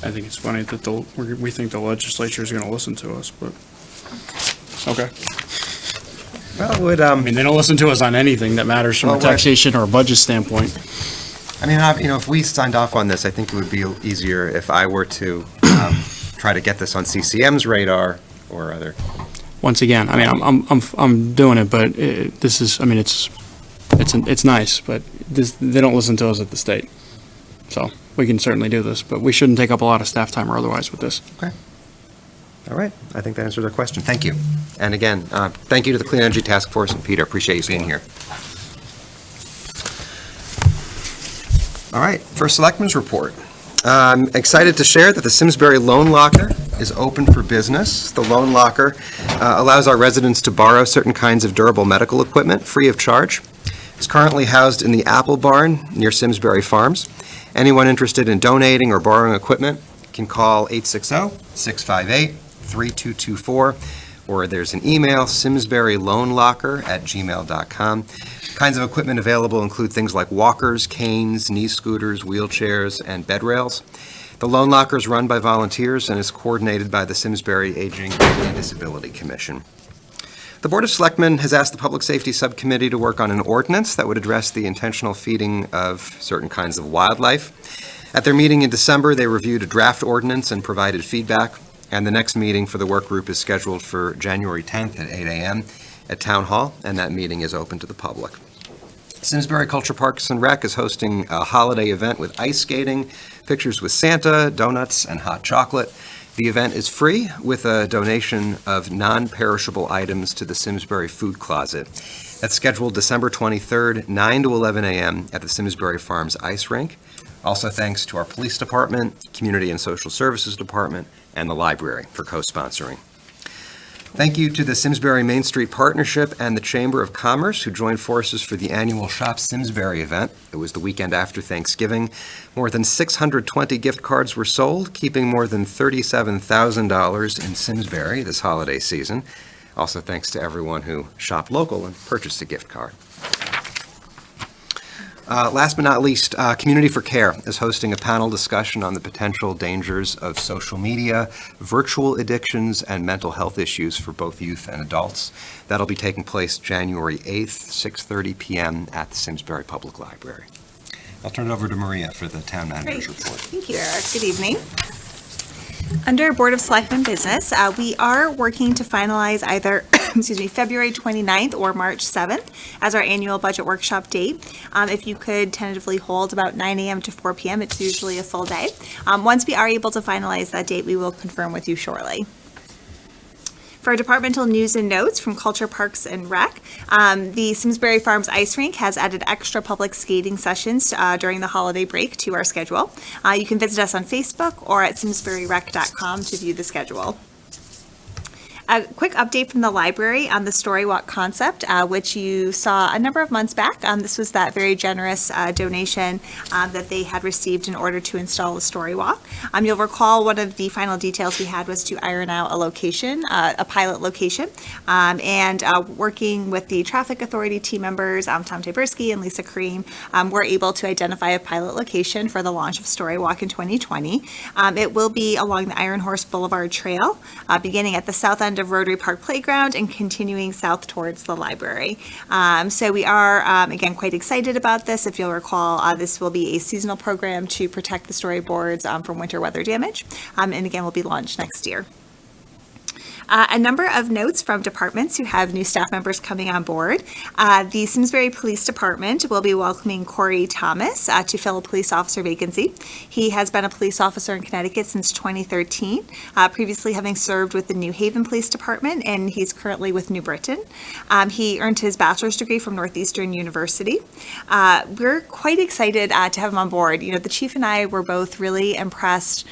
I think it's funny that we think the legislature is going to listen to us, but, okay. Well, would, I mean, they don't listen to us on anything that matters from Well, a what- taxation or a budget standpoint. I mean, if we signed off on this, I think it would be easier if I were to try to get this on CCM's radar or other once again, I mean, I'm doing it, but this is, I mean, it's nice, but they don't listen to us at the state. So we can certainly do this, but we shouldn't take up a lot of staff time or otherwise with this. Okay. All right, I think that answers our question. Thank you. And again, thank you to the Clean Energy Task Force, and Peter, appreciate you being here. All right, first Selectmen's report. I'm excited to share that the Simsbury Loan Locker is open for business. The Loan Locker allows our residents to borrow certain kinds of durable medical equipment free of charge. It's currently housed in the Apple Barn near Simsbury Farms. Anyone interested in donating or borrowing equipment can call 860-658-3224, or there's an email, simsburyloanlocker@gmail.com. Kinds of equipment available include things like walkers, canes, knee scooters, wheelchairs, and bed rails. The Loan Locker is run by volunteers and is coordinated by the Simsbury Aging and Disability Commission. The Board of Selectmen has asked the Public Safety Subcommittee to work on an ordinance that would address the intentional feeding of certain kinds of wildlife. At their meeting in December, they reviewed a draft ordinance and provided feedback, and the next meeting for the work group is scheduled for January 10th at 8 a.m. at Town Hall, and that meeting is open to the public. Simsbury Culture Parks and Rec is hosting a holiday event with ice skating, pictures with Santa, donuts, and hot chocolate. The event is free with a donation of non-perishable items to the Simsbury Food Closet. That's scheduled December 23rd, 9 to 11 a.m. at the Simsbury Farms Ice Rink. Also thanks to our Police Department, Community and Social Services Department, and the Library for co-sponsoring. Thank you to the Simsbury Main Street Partnership and the Chamber of Commerce who joined forces for the annual Shop Simsbury event. It was the weekend after Thanksgiving. More than 620 gift cards were sold, keeping more than $37,000 in Simsbury this holiday season. Also thanks to everyone who shopped local and purchased a gift card. Last but not least, Community for Care is hosting a panel discussion on the potential dangers of social media, virtual addictions, and mental health issues for both youth and adults. That'll be taking place January 8th, 6:30 p.m. at the Simsbury Public Library. I'll turn it over to Maria for the Town Manager's report. Thank you, Eric. Good evening. Under Board of Selectmen business, we are working to finalize either, February 29th or March 7th as our annual budget workshop date. If you could tentatively hold about 9 a.m. to 4 p.m., it's usually a full day. Once we are able to finalize that date, we will confirm with you shortly. For departmental news and notes from Culture Parks and Rec, the Simsbury Farms Ice Rink has added extra public skating sessions during the holiday break to our schedule. You can visit us on Facebook or at simsburyrec.com to view the schedule. A quick update from the library on the Story Walk concept, which you saw a number of months back. This was that very generous donation that they had received in order to install the Story Walk. You'll recall one of the final details we had was to iron out a location, a pilot location, and working with the traffic authority team members, Tom Tyberski and Lisa Kareem, we're able to identify a pilot location for the launch of Story Walk in 2020. It will be along the Iron Horse Boulevard Trail, beginning at the south end of Rotary Park Playground and continuing south towards the library. So we are, again, quite excited about this. If you'll recall, this will be a seasonal program to protect the storyboards from winter weather damage, and again, will be launched next year. A number of notes from departments who have new staff members coming on board. The Simsbury Police Department will be welcoming Corey Thomas to fill a police officer vacancy. He has been a police officer in Connecticut since 2013, previously having served with the New Haven Police Department, and he's currently with New Britain. He earned his bachelor's degree from Northeastern University. We're quite excited to have him on board. You know, the chief and I were both really impressed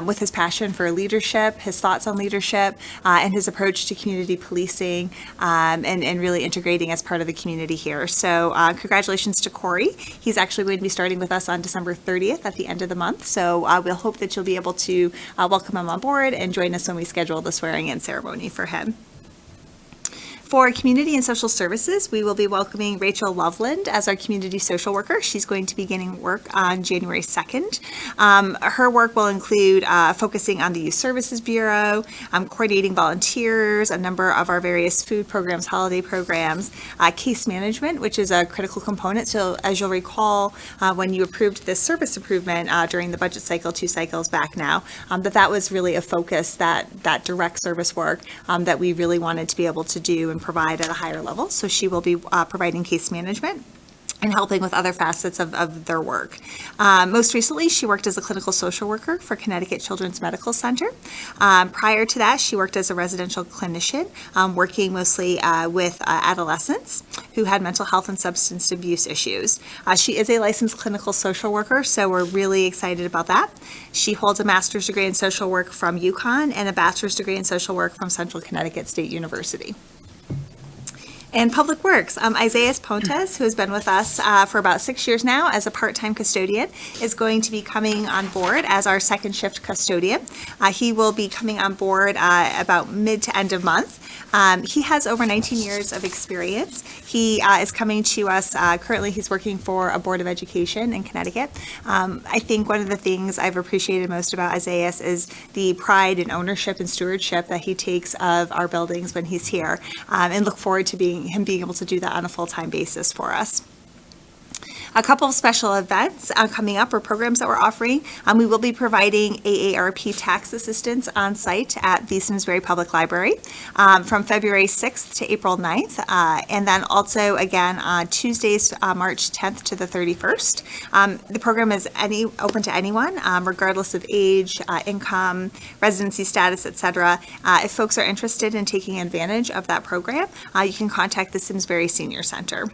with his passion for leadership, his thoughts on leadership, and his approach to community policing, and really integrating as part of the community here. So congratulations to Corey. He's actually going to be starting with us on December 30th at the end of the month. So we'll hope that you'll be able to welcome him on board and join us when we schedule the swearing-in ceremony for him. For Community and Social Services, we will be welcoming Rachel Loveland as our community social worker. She's going to be beginning work on January 2nd. Her work will include focusing on the Youth Services Bureau, coordinating volunteers, a number of our various food programs, holiday programs, case management, which is a critical component. So as you'll recall, when you approved this service improvement during the budget cycle, 2 cycles back now, that was really a focus, that direct service work that we really wanted to be able to do and provide at a higher level. So she will be providing case management and helping with other facets of their work. Most recently, she worked as a clinical social worker for Connecticut Children's Medical Center. Prior to that, she worked as a residential clinician, working mostly with adolescents who had mental health and substance abuse issues. She is a licensed clinical social worker, so we're really excited about that. She holds a master's degree in social work from UConn and a bachelor's degree in social work from Central Connecticut State University. And Public Works, Isaiah Pontes, who has been with us for about 6 years now as a part-time custodian, is going to be coming on board as our second shift custodian. He will be coming on board about mid to end of month. He has over 19 years of experience. He is coming to us, currently he's working for a Board of Education in Connecticut. I think one of the things I've appreciated most about Isaiah is the pride and ownership and stewardship that he takes of our buildings when he's here, and look forward to him being able to do that on a full-time basis for us. A couple of special events coming up, or programs that we're offering. We will be providing AARP tax assistance on site at the Simsbury Public Library from February 6th to April 9th. And then also again on Tuesdays, March 10th to the 31st. The program is open to anyone, regardless of age, income, residency status, etc. If folks are interested in taking advantage of that program, you can contact the Simsbury Senior Center.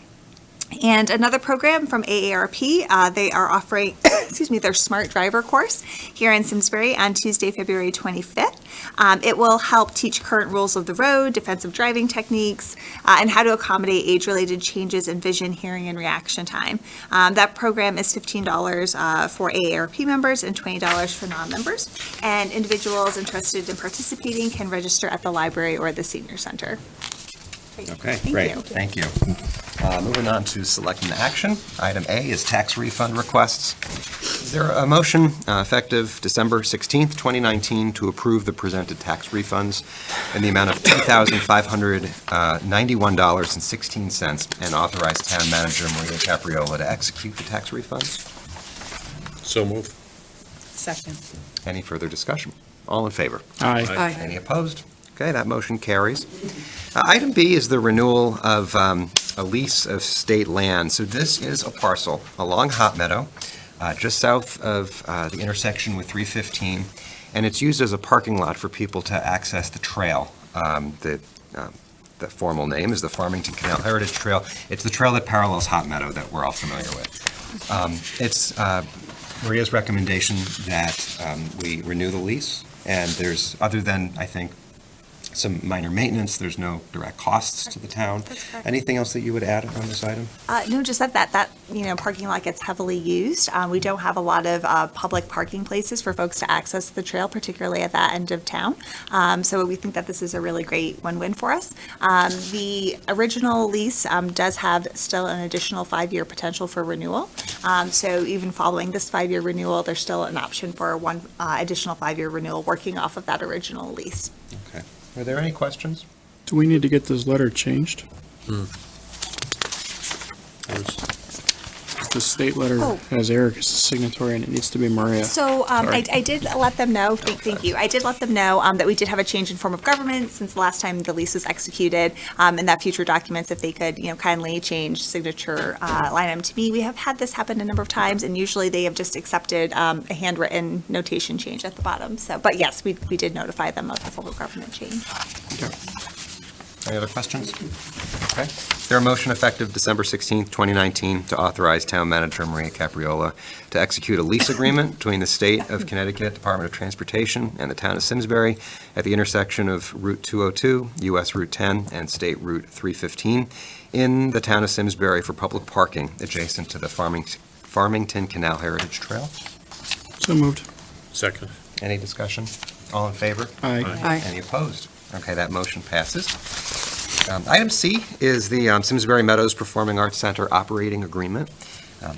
And another program from AARP, they are offering, their Smart Driver course here in Simsbury on Tuesday, February 25th. It will help teach current rules of the road, defensive driving techniques, and how to accommodate age-related changes in vision, hearing, and reaction time. That program is $15 for AARP members and $20 for non-members. And individuals interested in participating can register at the library or the senior center. Okay, great, thank you. Moving on to Selectmen action. Item A is tax refund requests. Is there a motion effective December 16th, 2019 to approve the presented tax refunds in the amount of $2,591.16 and authorize Town Manager Maria Capriola to execute the tax refunds? So moved. Second. Any further discussion? All in favor? Aye. Any opposed? Okay, that motion carries. Item B is the renewal of a lease of state land. So this is a parcel along Hot Meadow, just south of the intersection with 315, and it's used as a parking lot for people to access the trail. The formal name is the Farmington Canal Heritage Trail. It's the trail that parallels Hot Meadow that we're all familiar with. It's Maria's recommendation that we renew the lease, and there's, other than, I think, some minor maintenance, there's no direct costs to the town. That's correct. Anything else that you would add on this item? No, just that parking lot gets heavily used. We don't have a lot of public parking places for folks to access the trail, particularly at that end of town. So we think that this is a really great win-win for us. The original lease does have still an additional 5-year potential for renewal. So even following this 5-year renewal, there's still an option for one additional 5-year renewal working off of that original lease. Okay. Are there any questions? Do we need to get this letter changed? The state letter has Eric as a signatory and it needs to be Maria. So Sorry. I did let them know, thank you, I did let them know that we did have a change in form of government since the last time the lease was executed, and that future documents, if they could, kindly change signature line item to me. We have had this happen a number of times, and usually they have just accepted a handwritten notation change at the bottom. So, but yes, we did notify them of the form of government change. Okay. Any other questions? Okay. Is there a motion effective December 16th, 2019 to authorize Town Manager Maria Capriola to execute a lease agreement between the State of Connecticut Department of Transportation and the Town of Simsbury at the intersection of Route 202, US Route 10, and State Route 315 in the Town of Simsbury for public parking adjacent to the Farmington Canal Heritage Trail? So moved. Second. Any discussion? All in favor? Aye. Aye. Any opposed? Okay, that motion passes. Item C is the Simsbury Meadows Performing Arts Center operating agreement.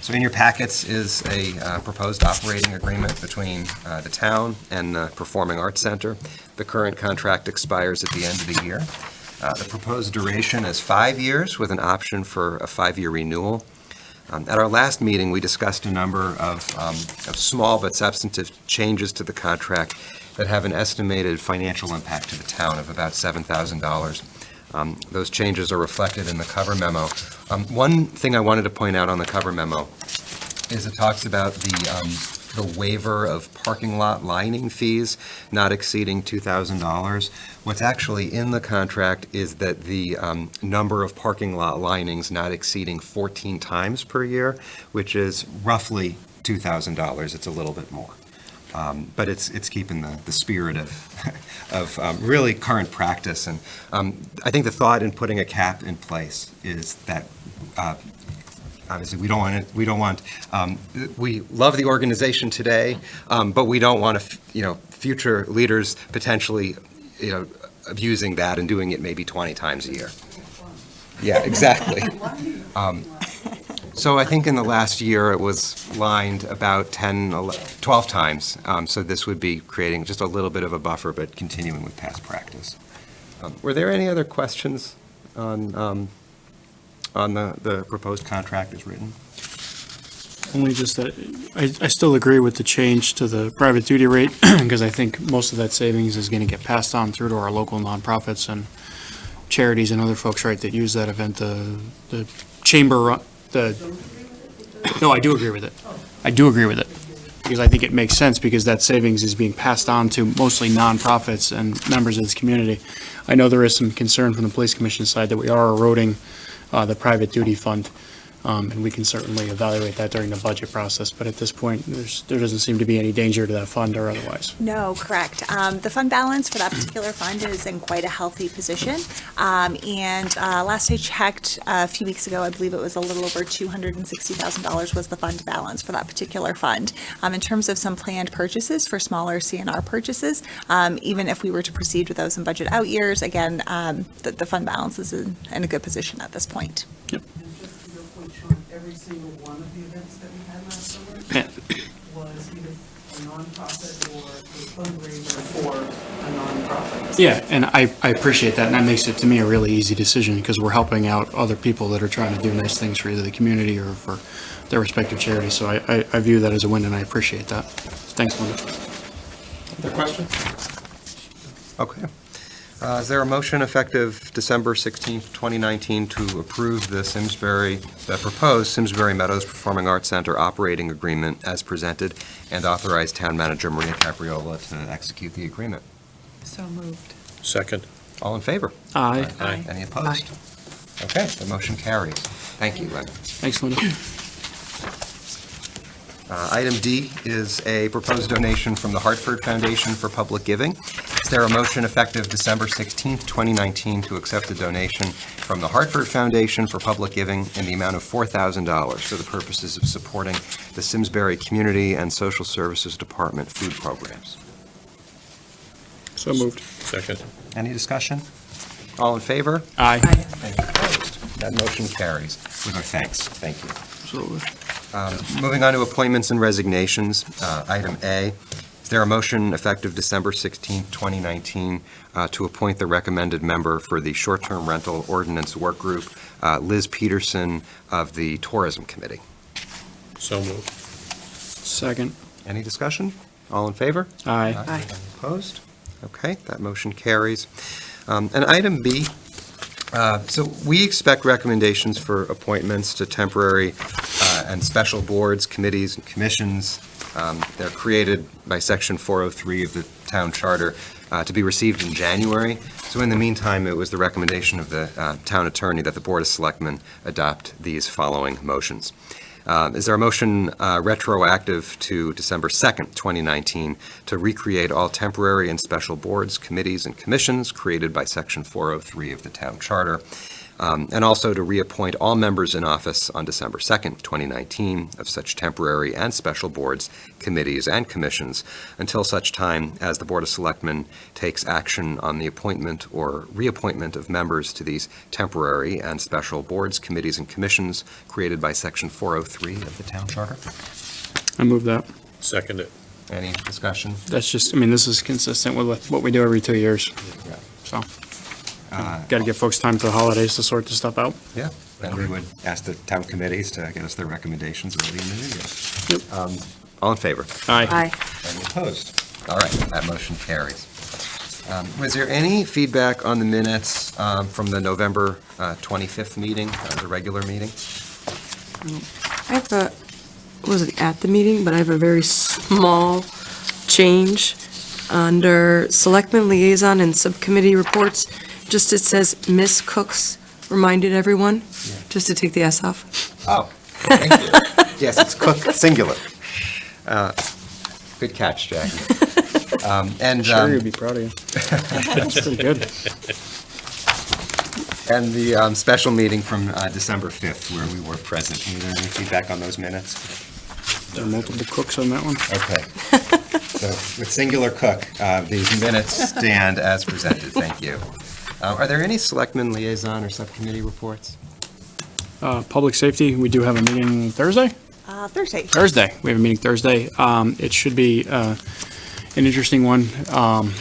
So in your packets is a proposed operating agreement between the town and the Performing Arts Center. The current contract expires at the end of the year. The proposed duration is 5 years with an option for a 5-year renewal. At our last meeting, we discussed a number of small but substantive changes to the contract that have an estimated financial impact to the town of about $7,000. Those changes are reflected in the cover memo. One thing I wanted to point out on the cover memo is it talks about the waiver of parking lot lining fees not exceeding $2,000. What's actually in the contract is that the number of parking lot linings not exceeding 14 times per year, which is roughly $2,000. It's a little bit more. But it's keeping the spirit of really current practice. And I think the thought in putting a cap in place is that obviously we love the organization today, but we don't want to, future leaders potentially, abusing that and doing it maybe 20 times a year. Yeah, exactly. So I think in the last year, it was lined about 12 times. So this would be creating just a little bit of a buffer, but continuing with past practice. Were there any other questions on the proposed contract as written? Only just that I still agree with the change to the private duty rate, because I think most of that savings is going to get passed on through to our local nonprofits and charities and other folks, right, that use that event. The chamber, no, I do agree with it. I do agree with it, because I think it makes sense, because that savings is being passed on to mostly nonprofits and members of this community. I know there is some concern from the police commission side that we are eroding the private duty fund, and we can certainly evaluate that during the budget process, but at this point, there doesn't seem to be any danger to that fund or otherwise. No, correct. The fund balance for that particular fund is in quite a healthy position. And last I checked a few weeks ago, I believe it was a little over $260,000 was the fund balance for that particular fund. In terms of some planned purchases for smaller CNR purchases, even if we were to proceed with those in budget out years, again, the fund balance is in a good position at this point. Yep. Every single one of the events that we had last summer was either a nonprofit or a fundraiser for a nonprofit. Yeah, and I appreciate that, and that makes it, to me, a really easy decision, because we're helping out other people that are trying to do nice things for either the community or for their respective charities, so I view that as a win, and I appreciate that. Thanks, Linda. Other questions? Okay. Is there a motion effective December 16th, 2019 to approve the proposed Simsbury Meadows Performing Arts Center operating agreement as presented, and authorize Town Manager Maria Capriola to execute the agreement? So moved. Second. All in favor? Aye. Aye. Any opposed? Okay, the motion carries. Thank you, Linda. Thanks, Linda. Item D is a proposed donation from the Hartford Foundation for Public Giving. Is there a motion effective December 16th, 2019 to accept a donation from the Hartford Foundation for Public Giving in the amount of $4,000 for the purposes of supporting the Simsbury Community and Social Services Department food programs? So moved. Second. Any discussion? All in favor? Aye. Any opposed? That motion carries. With our thanks. Thank you. Absolutely. Moving on to appointments and resignations, item A, is there a motion effective December 16th, 2019, to appoint the recommended member for the short-term rental ordinance work group, Liz Peterson of the Tourism Committee? So moved. Second. Any discussion? All in favor? Aye. Any opposed? Okay, that motion carries. And item B, so we expect recommendations for appointments to temporary and special boards, committees, and commissions. They're created by Section 403 of the Town Charter to be received in January. So in the meantime, it was the recommendation of the Town Attorney that the Board of Selectmen adopt these following motions. Is there a motion retroactive to December 2nd, 2019, to recreate all temporary and special boards, committees, and commissions created by Section 403 of the Town Charter? and also to reappoint all members in office on December 2nd, 2019, of such temporary and special boards, committees, and commissions until such time as the Board of Selectmen takes action on the appointment or reappointment of members to these temporary and special boards, committees, and commissions created by Section 403 of the Town Charter. I move that. Second it. Any discussion? That's just, I mean, this is consistent with what we do every 2 years. Yeah. So, got to give folks time for the holidays to sort this stuff out. Yeah, and we would ask the town committees to get us their recommendations early in the new year. Yep. All in favor? Aye. Any opposed? All right, that motion carries. Was there any feedback on the minutes from the November 25th meeting, the regular meeting? I have a, was it at the meeting, but I have a very small change under Selectmen Liaison and Subcommittee Reports. Just it says Miss Cooks reminded everyone, just to take the S off. Oh, thank you. Yes, it's Cook, singular. Good catch, Jackie. And Sure, you'd be proud of you. That's pretty good. and the special meeting from December 5th, where we were present. Was there any feedback on those minutes? There are multiple cooks on that one. Okay. So with singular Cook, these minutes stand as presented. Thank you. Are there any Selectmen Liaison or Subcommittee reports? Public safety, we do have a meeting Thursday? Thursday. Thursday. We have a meeting Thursday. It should be an interesting one.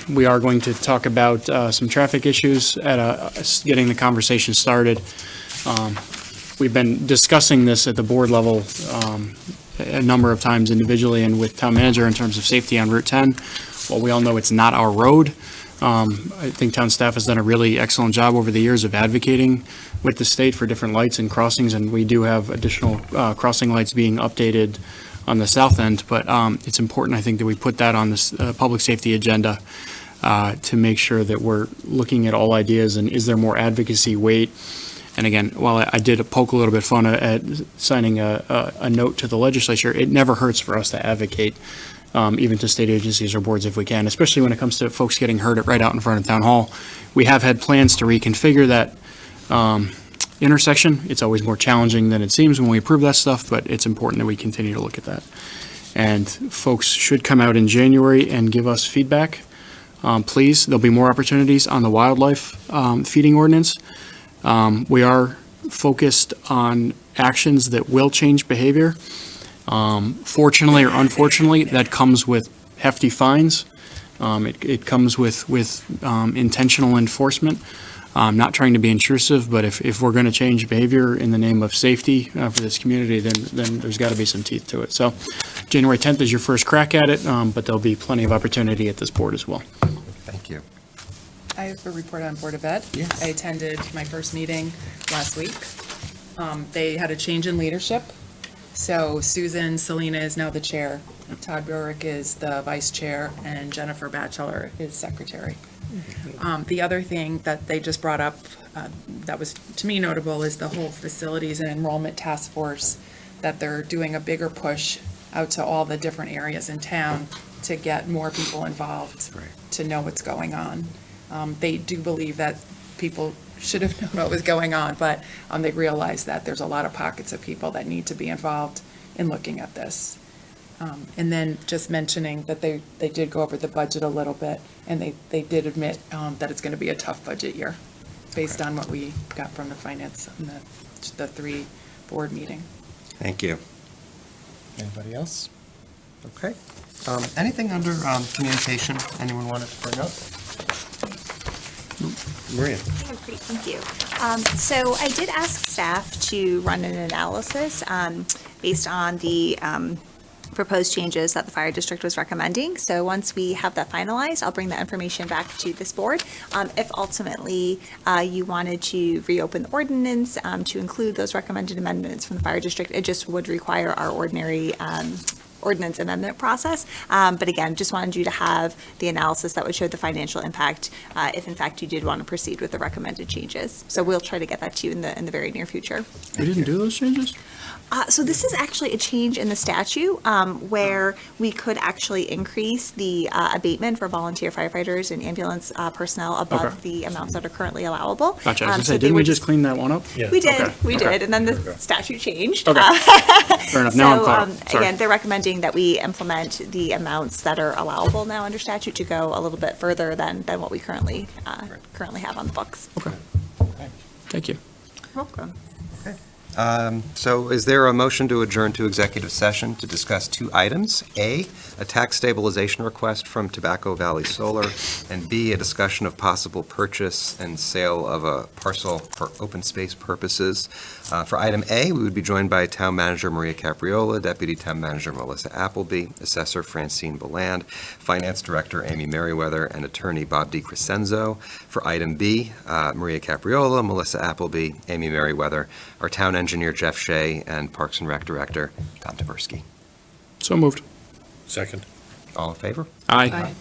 We are going to talk about some traffic issues at getting the conversation started. We've been discussing this at the board level a number of times individually and with town manager in terms of safety on Route 10. While we all know it's not our road, I think town staff has done a really excellent job over the years of advocating with the state for different lights and crossings, and we do have additional crossing lights being updated on the south end, but it's important, I think, that we put that on this public safety agenda to make sure that we're looking at all ideas and is there more advocacy weight. And again, while I did poke a little bit fun at signing a note to the legislature, it never hurts for us to advocate even to state agencies or boards if we can, especially when it comes to folks getting hurt right out in front of town hall. We have had plans to reconfigure that intersection. It's always more challenging than it seems when we approve that stuff, but it's important that we continue to look at that. And folks should come out in January and give us feedback. Please, there'll be more opportunities on the wildlife feeding ordinance. We are focused on actions that will change behavior. Fortunately or unfortunately, that comes with hefty fines. It comes with intentional enforcement. I'm not trying to be intrusive, but if we're going to change behavior in the name of safety for this community, then there's got to be some teeth to it. So January 10th is your first crack at it, but there'll be plenty of opportunity at this board as well. Thank you. I have a report on Board of Ed. Yes. I attended my first meeting last week. They had a change in leadership. So Susan Selena is now the chair, Todd Burrick is the vice chair, and Jennifer Batchelor is secretary. The other thing that they just brought up that was, to me, notable is the whole facilities and enrollment task force, that they're doing a bigger push out to all the different areas in town to get more people involved, to know what's going on. They do believe that people should have known what was going on, but they realize that there's a lot of pockets of people that need to be involved in looking at this. And then just mentioning that they did go over the budget a little bit, and they did admit that it's going to be a tough budget year based on what we got from the finance and the 3 board meeting. Thank you. Anybody else? Okay. Anything under communication anyone wanted to bring up? Maria. Yeah, great, thank you. So I did ask staff to run an analysis based on the proposed changes that the fire district was recommending. So once we have that finalized, I'll bring that information back to this board. If ultimately you wanted to reopen the ordinance to include those recommended amendments from the fire district, it just would require our ordinary ordinance amendment process. But again, just wanted you to have the analysis that would show the financial impact if in fact you did want to proceed with the recommended changes. So we'll try to get that to you in the very near future. We didn't do those changes? So this is actually a change in the statute where we could actually increase the abatement for volunteer firefighters and ambulance personnel above Okay. the amounts that are currently allowable. Gotcha. I was gonna So say, they didn't were we just clean that one up? Yeah. We did, Okay. we Okay. did, and then the statute changed. Okay. Fair enough. Now I'm caught up. Sorry. Again, they're recommending that we implement the amounts that are allowable now under statute to go a little bit further than what we currently have on the books. Okay. Thank you. Welcome. So is there a motion to adjourn to executive session to discuss two items? A, a tax stabilization request from Tobacco Valley Solar, and B, a discussion of possible purchase and sale of a parcel for open space purposes. For item A, we would be joined by Town Manager Maria Capriola, Deputy Town Manager Melissa Appleby, Assessor Francine Beland, Finance Director Amy Merriweather, and Attorney Bob DiCrescenzo. For item B, Maria Capriola, Melissa Appleby, Amy Merriweather, our Town Engineer Jeff Shea, and Parks and Rec Director Tom Taberski. So moved. Second. All in favor? Aye.